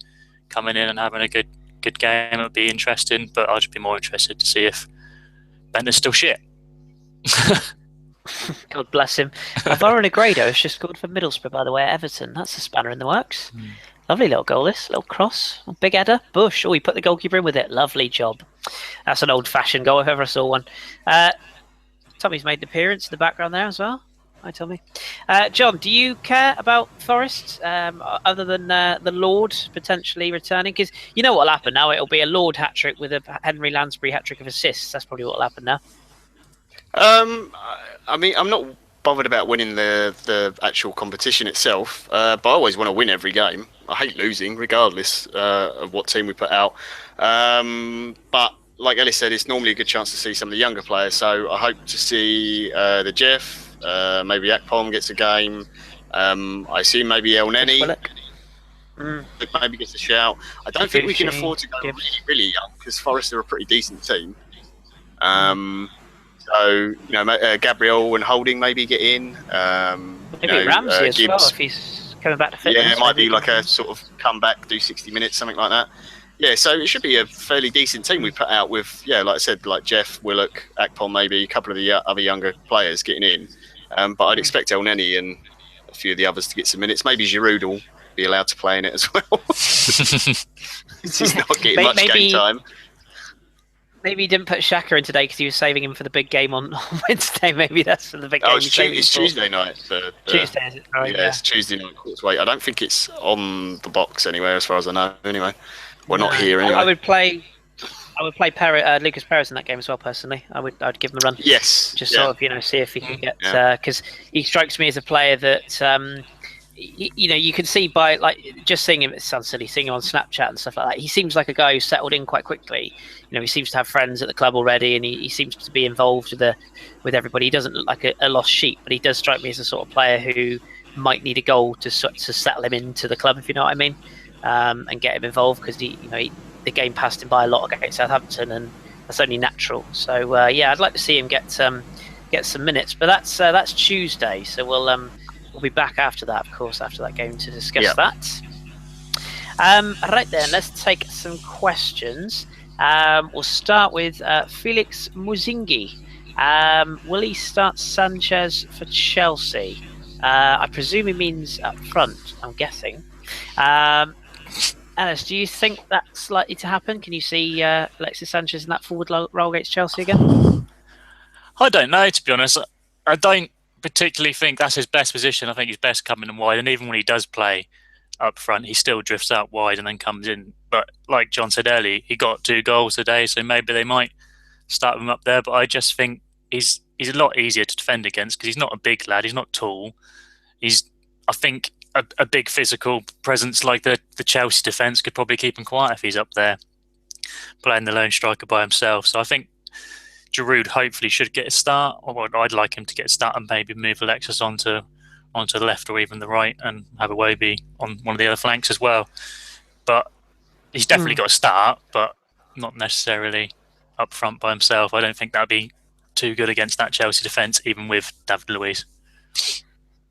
coming in and having a good game, it would be interesting. But I'd just be more interested to see if Bender's still shit. God bless him. Alvaro Negredo has just scored for Middlesbrough, by the way, at Everton. That's a spanner in the works. Lovely little goal, this little cross, big header, Bush. Oh, he put the goalkeeper in with it. Lovely job. That's an old-fashioned goal if ever I saw one. Tommy's made an appearance in the background there as well. Hi, Tommy. John, do you care about Forest other than the Lord potentially returning? Because you know what will happen now. It'll be a Lord hat-trick with a Henry Lansbury hat-trick of assists. That's probably what will happen now. I mean, I'm not bothered about winning the actual competition itself, but I always want to win every game. I hate losing, regardless of what team we put out. But like Ellis said, it's normally a good chance to see some of the younger players. So I hope to see the Jeff. Maybe Akpom gets a game. I assume maybe El Neni maybe gets a shout. I don't think we can afford to go really, really young because Forest are a pretty decent team. So Gabriel and Holding maybe get in. Maybe Ramsey as well if he's coming back to fitness. Yeah, it might be like a sort of comeback, do 60 minutes, something like that. Yeah, so it should be a fairly decent team we put out with, like I said, like Jeff, Willock, Akpom, maybe a couple of the other younger players getting in. But I'd expect El Neni and a few of the others to get some minutes. Maybe Giroud will be allowed to play in it as well. He's not getting much game time. Maybe he didn't put Xhaka in today because he was saving him for the big game on Wednesday. Maybe that's the big game. Oh, it's Tuesday night. Tuesday, is it? Right, yeah, it's Tuesday night. Wait, I don't think it's on the box anywhere, as far as I know. Anyway, we're not here anyway. I would play Lucas Perez in that game as well. Personally, I'd give him a run. Yes, just sort of see if he can get because he strikes me as a player that you can see by just seeing him. It sounds silly, seeing him on Snapchat and stuff like that. He seems like a guy who's settled in quite quickly. He seems to have friends at the club already, and he seems to be involved with everybody. He doesn't look like a lost sheep, but he does strike me as a sort of player who might need a goal to settle him into the club, if you know what I mean, and get him involved because the game passed him by a lot against Southampton, and that's only natural. So I'd like to see him get some minutes, but that's Tuesday, so we'll be back after that, of course, after that game to discuss that. Right then, let's take some questions. We'll start with Felix Muzingi. Will he start Sanchez for Chelsea? I presume he means up front, I'm guessing. Ellis, do you think that's likely to happen? Can you see Alexis Sanchez in that forward role against Chelsea again? I don't know, to be honest. I don't particularly think that's his best position. I think he's best coming in wide, and even when he does play up front, he still drifts out wide and then comes in. But like John said earlier, he got 2 goals today, so maybe they might start him up there. But I just think he's a lot easier to defend against because he's not a big lad, he's not tall. He's, I think, a big physical presence like the Chelsea defence could probably keep him quiet if he's up there playing the lone striker by himself. So I think Giroud hopefully should get a start, or I'd like him to get a start and maybe move Alexis onto the left or even the right and have Iwobi on one of the other flanks as well. But he's definitely got a start, but not necessarily up front by himself. I don't think that'd be too good against that Chelsea defence, even with David Luiz.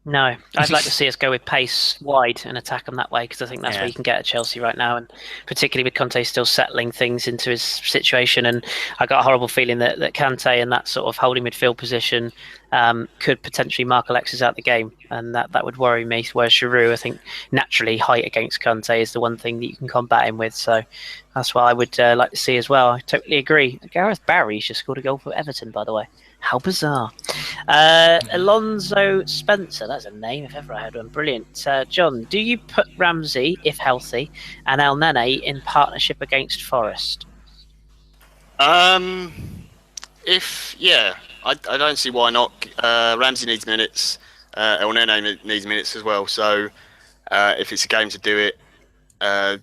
No, I'd like to see us go with pace wide and attack them that way because I think that's where you can get at Chelsea right now, and particularly with Conte still settling things into his situation. And I got a horrible feeling that Kante in that sort of holding midfield position could potentially mark Alexis out the game, and that would worry me. Whereas Giroud, I think naturally height against Conte is the one thing that you can combat him with, so that's what I would like to see as well. I totally agree. Gareth Barry's just scored a goal for Everton, by the way. How bizarre. Alonso Spencer, that's a name if ever I had one. Brilliant. John, do you put Ramsey, if healthy, and El Nene in partnership against Forest? I don't see why not. Ramsey needs minutes. El Nene needs minutes as well. So if it's a game to do it,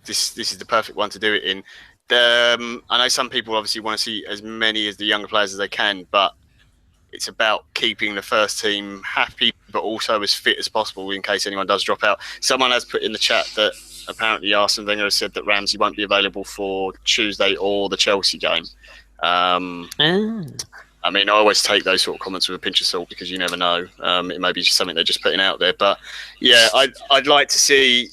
this is the perfect one to do it in. I know some people obviously want to see as many as the younger players as they can, but it's about keeping the first team happy, but also as fit as possible in case anyone does drop out. Someone has put in the chat that apparently Arsene Wenger has said that Ramsey won't be available for Tuesday or the Chelsea game. I mean, I always take those sort of comments with a pinch of salt because you never know. It may be just something they're just putting out there. But yeah, I'd like to see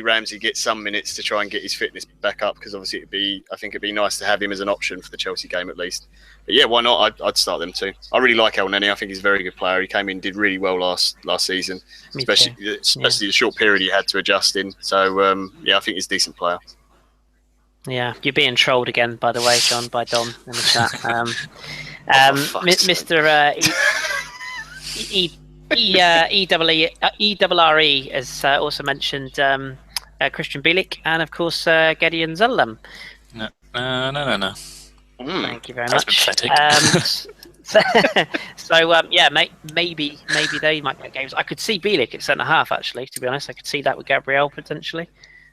Ramsey get some minutes to try and get his fitness back up because obviously I think it'd be nice to have him as an option for the Chelsea game at least. But yeah, why not? I'd start them too. I really like El Nene. I think he's a very good player. He came in, did really well last season, especially the short period he had to adjust in. So I think he's a decent player. Yeah, you're being trolled again, by the way, John, by Dom in the chat. Mr. ERRE has also mentioned Christian Bielik and, of course, Gideon Zelam. No. Thank you very That's much. Pathetic. Maybe they might get games. I could see Bielik at centre half, actually, to be honest. I could see that with Gabriel potentially.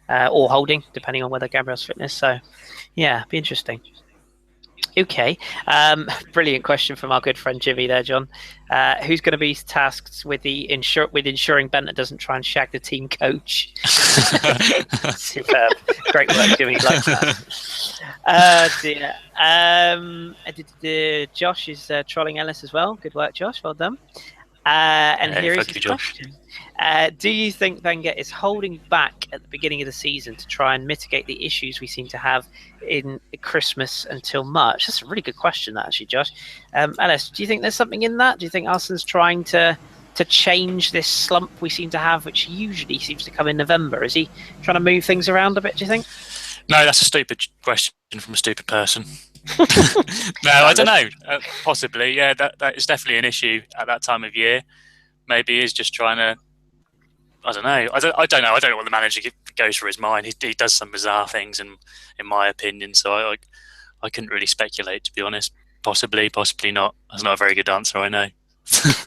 Or Holding, depending on whether Gabriel's fitness. So, yeah, be interesting. Okay. Brilliant question from our good friend Jimmy there, John. Who's going to be tasked with ensuring Bentner doesn't try and shag the team coach? Superb. Great work, Jimmy. Like that. Josh is trolling Ellis as well. Good work, Josh. Well done. And here is his question. Do you think Wenger is holding back at the beginning of the season to try and mitigate the issues we seem to have in Christmas until March? That's a really good question, that, actually, Josh. Ellis, do you think there's something in that? Do you think Arsene's trying to change this slump we seem to have, which usually seems to come in November? Is he trying to move things around a bit, do you think? No, that's a stupid question from a stupid person. No, I don't know. Possibly, yeah. That is definitely an issue at that time of year. Maybe he's just trying to. I don't know. I don't know. I don't know what the manager goes through his mind. He does some bizarre things, in my opinion. So I couldn't really speculate, to be honest. Possibly not. That's not a very good answer, I know.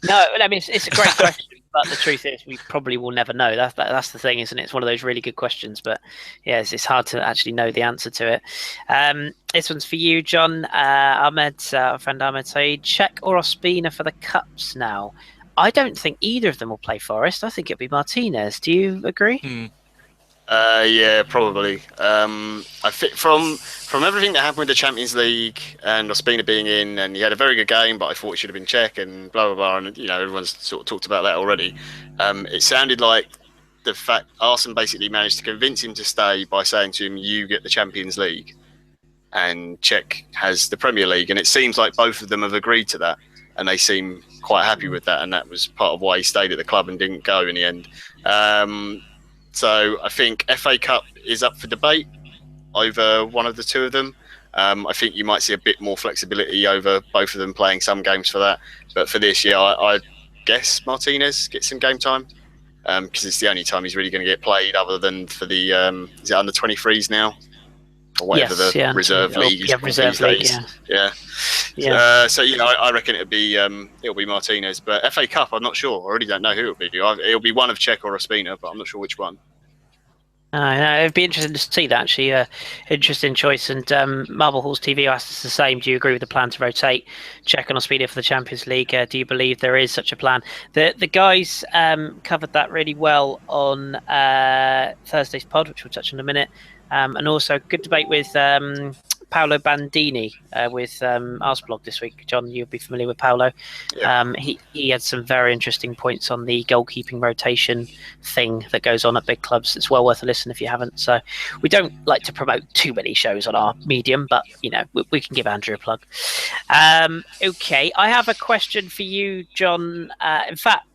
No, I mean it's a great question, but the truth is we probably will never know. That's the thing, isn't it? It's one of those really good questions, but yeah, it's hard to actually know the answer to it. This one's for you, John. Ahmed, our friend Ahmed Saeed. Czech or Ospina for the cups now? I don't think either of them will play Forest. I think it'll be Martinez. Do you agree? Yeah, probably. I think from everything that happened with the Champions League and Ospina being in, and he had a very good game, but I thought it should have been Czech and blah blah blah, and everyone's sort of talked about that already. It sounded like the fact Arsene basically managed to convince him to stay by saying to him, "You get the Champions League, and Czech has the Premier League," and it seems like both of them have agreed to that, and they seem quite happy with that, and that was part of why he stayed at the club and didn't go in the end. So I think FA Cup is up for debate over one of the two of them. I think you might see a bit more flexibility over both of them playing some games for that. But for this year, I guess Martinez gets some game time because it's the only time he's really going to get played other than for the is it under 23s now? Or whatever reserve league is called reserve these league, days. Yeah. So I reckon it'll be Martinez, but FA Cup I'm not sure. I already don't know who it'll be. It'll be one of Czech or Ospina, but I'm not sure which one. No, it'd be interesting to see that, actually. Interesting choice. And Marble Halls TV asked us the same. Do you agree with the plan to rotate Czech and Ospina for the Champions League? Do you believe there is such a plan? The guys covered that really well on Thursday's pod, which we'll touch on in a minute. And also good debate with Paolo Bandini with Arsblog this week. John, you'll be familiar with Paolo. Yeah. He had some very interesting points on the goalkeeping rotation thing that goes on at big clubs. It's well worth a listen if you haven't. So we don't like to promote too many shows on our medium, but we can give Andrew a plug. Okay, I have a question for you, John. In fact,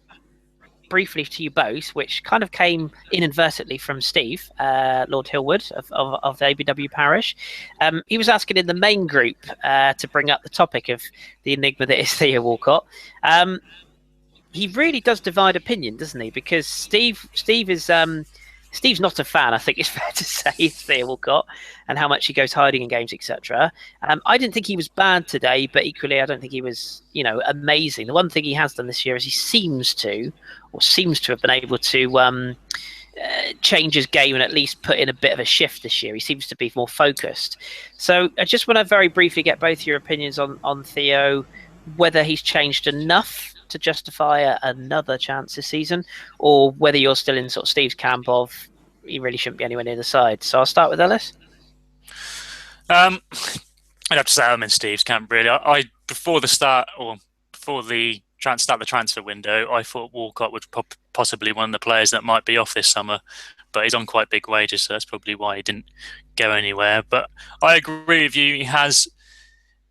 briefly to you both, which kind of came inadvertently from Steve, Lord Hillwood of the ABW parish. He was asking in the main group to bring up the topic of the enigma that is Theo Walcott. He really does divide opinion, doesn't he? Because Steve's not a fan, I think it's fair to say, of Theo Walcott and how much he goes hiding in games, etc. I didn't think he was bad today, but equally I don't think he was, amazing. The one thing he has done this year is he seems to have been able to change his game and at least put in a bit of a shift this year. He seems to be more focused. So I just want to very briefly get both your opinions on Theo, whether he's changed enough to justify another chance this season, or whether you're still in sort of Steve's camp of he really shouldn't be anywhere near the side. So I'll start with Ellis. I'd have to say I'm in Steve's camp, really. I before the transfer window, I thought Walcott would possibly one of the players that might be off this summer, but he's on quite big wages, so that's probably why he didn't go anywhere. But I agree with you.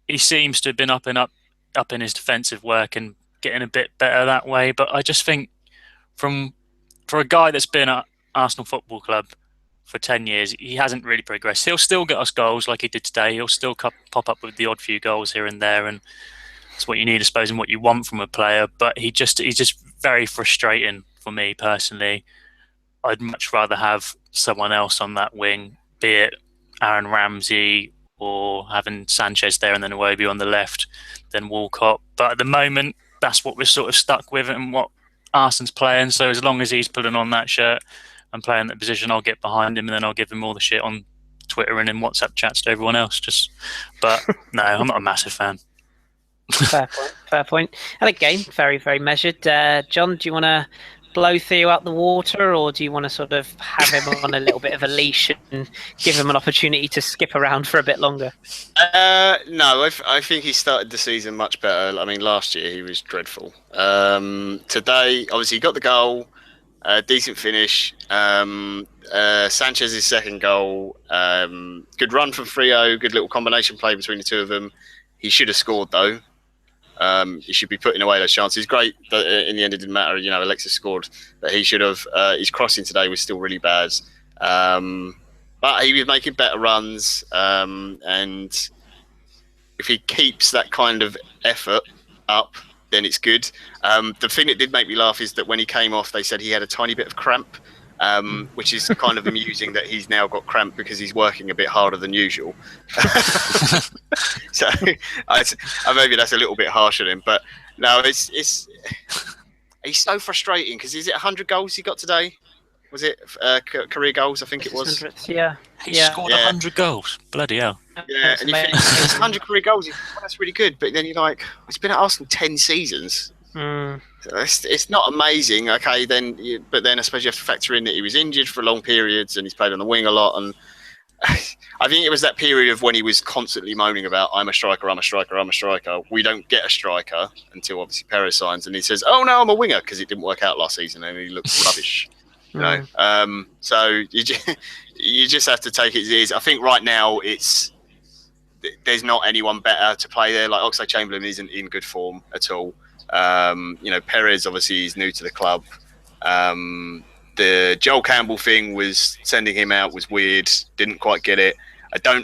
He seems to have been up in his defensive work and getting a bit better that way. But I just think for a guy that's been at Arsenal Football Club for 10 years, he hasn't really progressed. He'll still get us goals like he did today. He'll still pop up with the odd few goals here and there, and it's what you need, I suppose, and what you want from a player. But he's just very frustrating for me personally. I'd much rather have someone else on that wing, be it Aaron Ramsey or having Sanchez there and then Iwobi on the left than Walcott. But at the moment, that's what we're sort of stuck with and what Arsene's playing. So as long as he's putting on that shirt and playing that position, I'll get behind him and then I'll give him all the shit on Twitter and in WhatsApp chats to everyone else. But no, I'm not a massive fan. Fair point. And again, very, very measured. John, do you want to blow Theo out the water, or do you want to sort of have him on a little bit of a leash and give him an opportunity to skip around for a bit longer? No, I think he started the season much better. I mean, last year he was dreadful. Today, obviously, he got the goal, decent finish. Sanchez's second goal, good run from Frio, good little combination play between the two of them. He should have scored though. He should be putting away those chances. Great that in the end it didn't matter. Alexis scored, but he should have. His crossing today was still really bad, but he was making better runs. And if he keeps that kind of effort up, then it's good. The thing that did make me laugh is that when he came off, they said he had a tiny bit of cramp, which is kind of amusing that he's now got cramp because he's working a bit harder than usual. So maybe that's a little bit harsh on him, but no, it's he's so frustrating because is it 100 goals he got today? Was it career goals? I think it was. 100th, yeah. He scored 100 goals. Bloody hell. Yeah, and you think 100 career goals, well, that's really good. But then you're like, he's been at Arsenal 10 seasons. So it's not amazing. Okay, but then I suppose you have to factor in that he was injured for long periods and he's played on the wing a lot. And I think it was that period of when he was constantly moaning about, I'm a striker, I'm a striker, I'm a striker. We don't get a striker until obviously Perez signs. And he says, oh, no, I'm a winger because it didn't work out last season and he looked rubbish. You know? So you just have to take it as it is. I think right now there's not anyone better to play there. Like Oxlade-Chamberlain isn't in good form at all. Perez obviously is new to the club. The Joel Campbell thing was sending him out was weird. Didn't quite get it.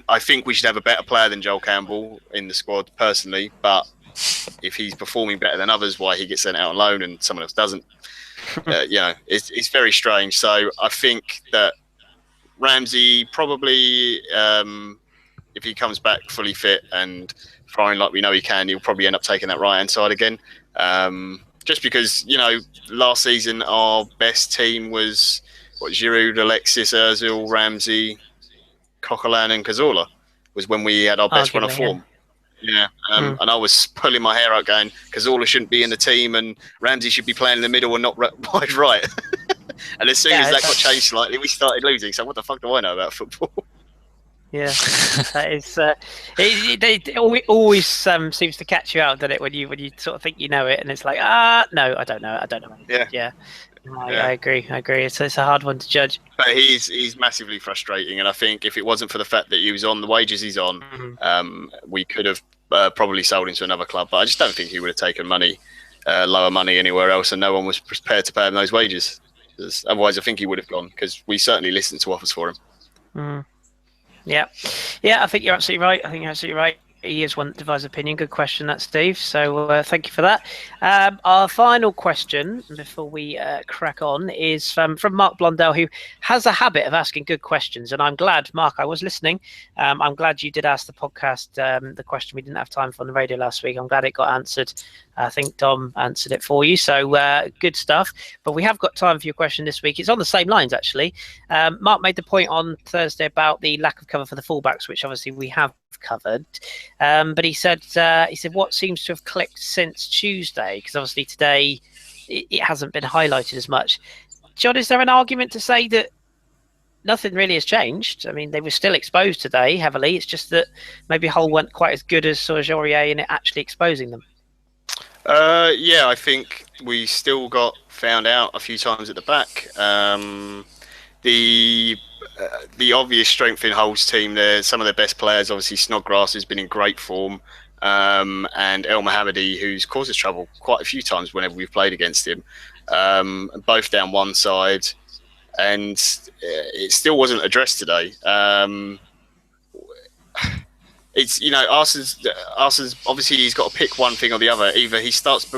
I think we should have a better player than Joel Campbell in the squad personally. But if he's performing better than others, why he gets sent out on loan and someone else doesn't? It's very strange. So I think that Ramsey probably, if he comes back fully fit and firing like we know he can, he'll probably end up taking that right hand side again. Just because last season our best team was Giroud, Alexis, Özil, Ramsey, Coquelin, and Cazorla was when we had our best run of form. Yeah, and I was pulling my hair out going, Cazorla shouldn't be in the team and Ramsey should be playing in the middle and not wide right. And as soon as that got changed slightly, we started losing. So what the fuck do I know about football? Yeah, that is. It always seems to catch you out, doesn't it? When you sort of think you know it, and it's like, no, I don't know. Yeah. I agree. It's a hard one to judge. But he's massively frustrating, and I think if it wasn't for the fact that he was on the wages he's on, we could have probably sold him to another club. But I just don't think he would have taken lower money anywhere else, and no one was prepared to pay him those wages. Otherwise, I think he would have gone because we certainly listened to offers for him. Yeah, I think you're absolutely right. He is one that divides opinion. Good question, that Steve. So thank you for that. Our final question before we crack on is from Mark Blundell, who has a habit of asking good questions. And I'm glad, Mark, I was listening. I'm glad you did ask the podcast the question we didn't have time for on the radio last week. I'm glad it got answered. I think Dom answered it for you. So good stuff. But we have got time for your question this week. It's on the same lines, actually. Mark made the point on Thursday about the lack of cover for the fullbacks, which obviously we have covered. But he said what seems to have clicked since Tuesday, because obviously today it hasn't been highlighted as much. John, is there an argument to say that nothing really has changed? I mean, they were still exposed today heavily. It's just that maybe Hull weren't quite as good as Aurier in it actually exposing them. I think we still got found out a few times at the back. The obvious strength in Hull's team, there, some of their best players, obviously Snodgrass has been in great form, and El Mohammadi, who's caused us trouble quite a few times whenever we've played against him, both down one side, and it still wasn't addressed today. It's Arsenal's obviously he's got to pick one thing or the other. Either he starts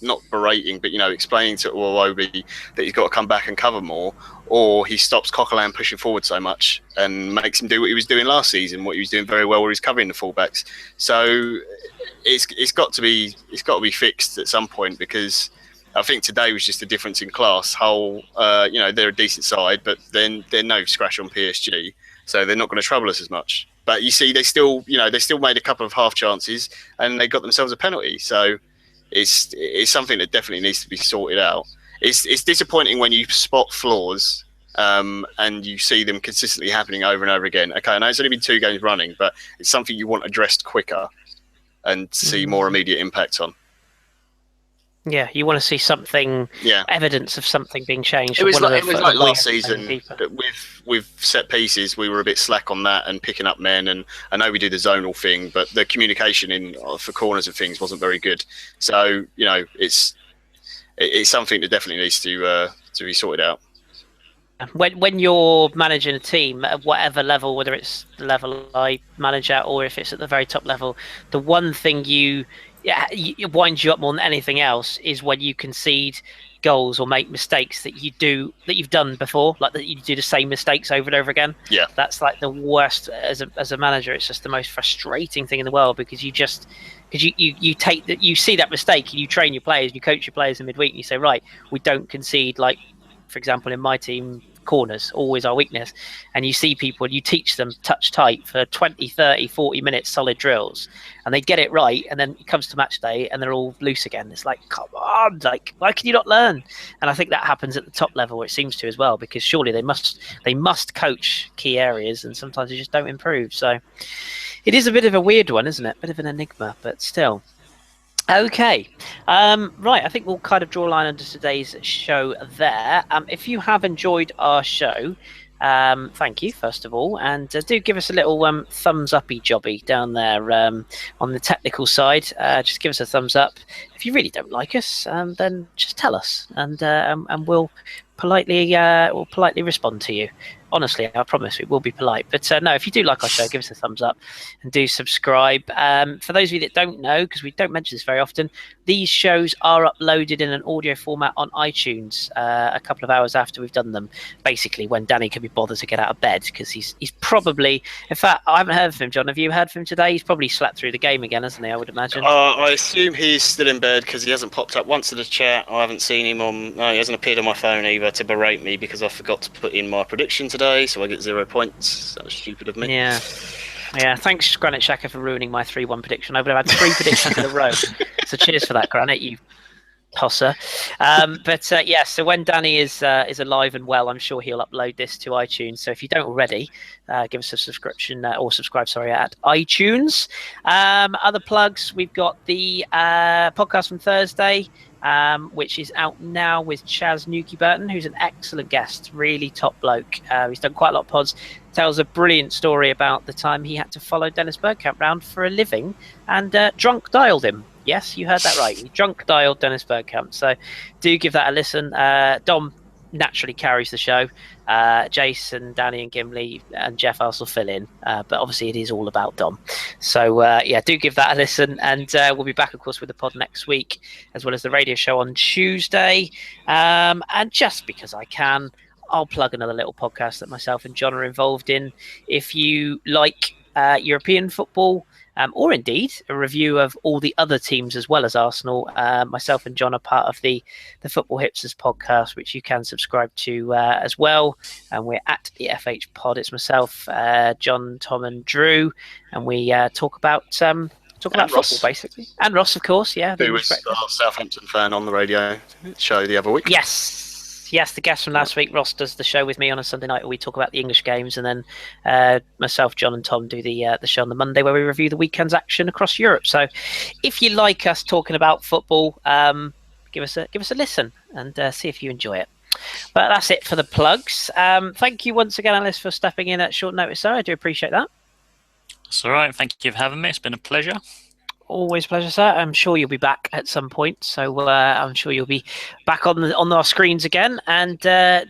not berating, but explaining to Iwobi that he's got to come back and cover more, or he stops Coquelin pushing forward so much and makes him do what he was doing last season, what he was doing very well, where he's covering the fullbacks. So it's got to be fixed at some point, because I think today was just a difference in class. Hull, they're a decent side, but then they're no scratch on PSG, so they're not going to trouble us as much. But you see, they still made a couple of half chances and they got themselves a penalty. So it's something that definitely needs to be sorted out. It's disappointing when you spot flaws and you see them consistently happening over and over again. Okay, I know it's only been 2 games running, but it's something you want addressed quicker and see more immediate impact on. Yeah, you want to see something, evidence of something being changed. It was like last season with set pieces, we were a bit slack on that and picking up men. And I know we do the zonal thing, but the communication for corners and things wasn't very good. So it's something that definitely needs to be sorted out. When you're managing a team at whatever level, whether it's the level I manage at or if it's at the very top level, the one thing it winds you up more than anything else is when you concede goals or make mistakes that you've done before, like that you do the same mistakes over and over again. Yeah, that's like the worst as a manager. It's just the most frustrating thing in the world because you see that mistake and you train your players, you coach your players in midweek, and you say, right, we don't concede, like for example in my team, corners always our weakness, and you see people and you teach them touch tight for 20, 30, 40 minutes solid drills, and they get it right, and then it comes to match day and they're all loose again. It's like, come on, like, why can you not learn? And I think that happens at the top level, or it seems to as well, because surely they must coach key areas, and sometimes they just don't improve. So it is a bit of a weird one, isn't it? Bit of an enigma, but still. Okay, right, I think we'll kind of draw a line under today's show there. If you have enjoyed our show, thank you, first of all, and do give us a little thumbs uppy jobby down there on the technical side. Just give us a thumbs up. If you really don't like us, then just tell us, and we'll politely respond to you. Honestly, I promise we will be polite. But no, if you do like our show, give us a thumbs up and do subscribe. For those of you that don't know, because we don't mention this very often, these shows are uploaded in an audio format on iTunes a couple of hours after we've done them, basically when Danny can be bothered to get out of bed, because he's probably, in fact, I haven't heard from him, John. Have you heard from him today? He's probably slept through the game again, hasn't he, I would imagine? I assume he's still in bed because he hasn't popped up once in the chat. I haven't seen him he hasn't appeared on my phone either to berate me because I forgot to put in my prediction today, so I get 0 points. That was stupid of me. Yeah, thanks, Granite Shaka, for ruining my 3-1 prediction. I would have had 3 predictions in a row. So cheers for that, Granite, you tosser. So when Danny is alive and well, I'm sure he'll upload this to iTunes. So if you don't already, give us a subscription or subscribe, at iTunes. Other plugs, we've got the podcast from Thursday, which is out now with Chaz Newkey Burton, who's an excellent guest, really top bloke. He's done quite a lot of pods, tells a brilliant story about the time he had to follow Dennis Bergkamp round for a living and drunk dialed him. Yes, you heard that right. He drunk dialed Dennis Bergkamp. So do give that a listen. Dom naturally carries the show. Jason, Danny and Gimli and Jeff also fill in. But obviously it is all about Dom. So do give that a listen. And we'll be back, of course, with the pod next week, as well as the radio show on Tuesday. And just because I can, I'll plug another little podcast that myself and John are involved in. If you like European football, or indeed a review of all the other teams as well as Arsenal, myself and John are part of the Football Hipsters podcast, which you can subscribe to as well. And we're at the FH Pod. It's myself, John, Tom, and Drew, and we talk about football basically. And Ross, of course, yeah. Who was our Southampton fan on the radio show the other week? Yes, the guest from last week, Ross, does the show with me on a Sunday night where we talk about the English games, and then myself, John, and Tom do the show on the Monday where we review the weekend's action across Europe. So, if you like us talking about football, give us a listen and see if you enjoy it. But that's it for the plugs. Thank you once again, Ellis, for stepping in at short notice, sir. I do appreciate that. That's all right. Thank you for having me. It's been a pleasure. Always a pleasure, sir. I'm sure you'll be back at some point, so I'm sure you'll be back on our screens again. And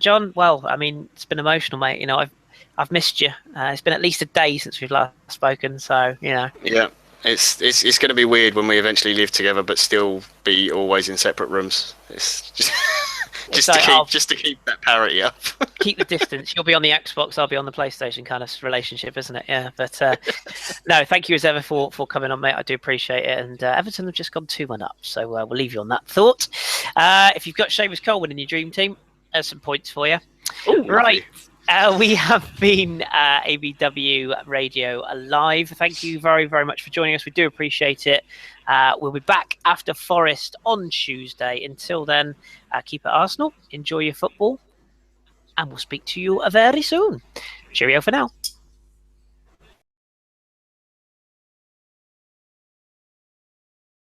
John, well, I mean, it's been emotional, mate. You know, I've missed you. It's been at least a day since we've last spoken, so you know. Yeah, it's going to be weird when we eventually live together, but still be always in separate rooms. It's just just to keep that parity up. Keep the distance. You'll be on the Xbox, I'll be on the PlayStation kind of relationship, isn't it? Yeah, but no, thank you as ever for coming on, mate. I do appreciate it. And Everton have just gone 2-1 up, so we'll leave you on that thought. If you've got Seamus Coleman in your dream team, there's some points for you. Ooh, right. We have been ABW Radio Live. Thank you very, very much for joining us. We do appreciate it. We'll be back after Forest on Tuesday. Until then, keep it Arsenal. Enjoy your football. And we'll speak to you very soon. Cheerio for now.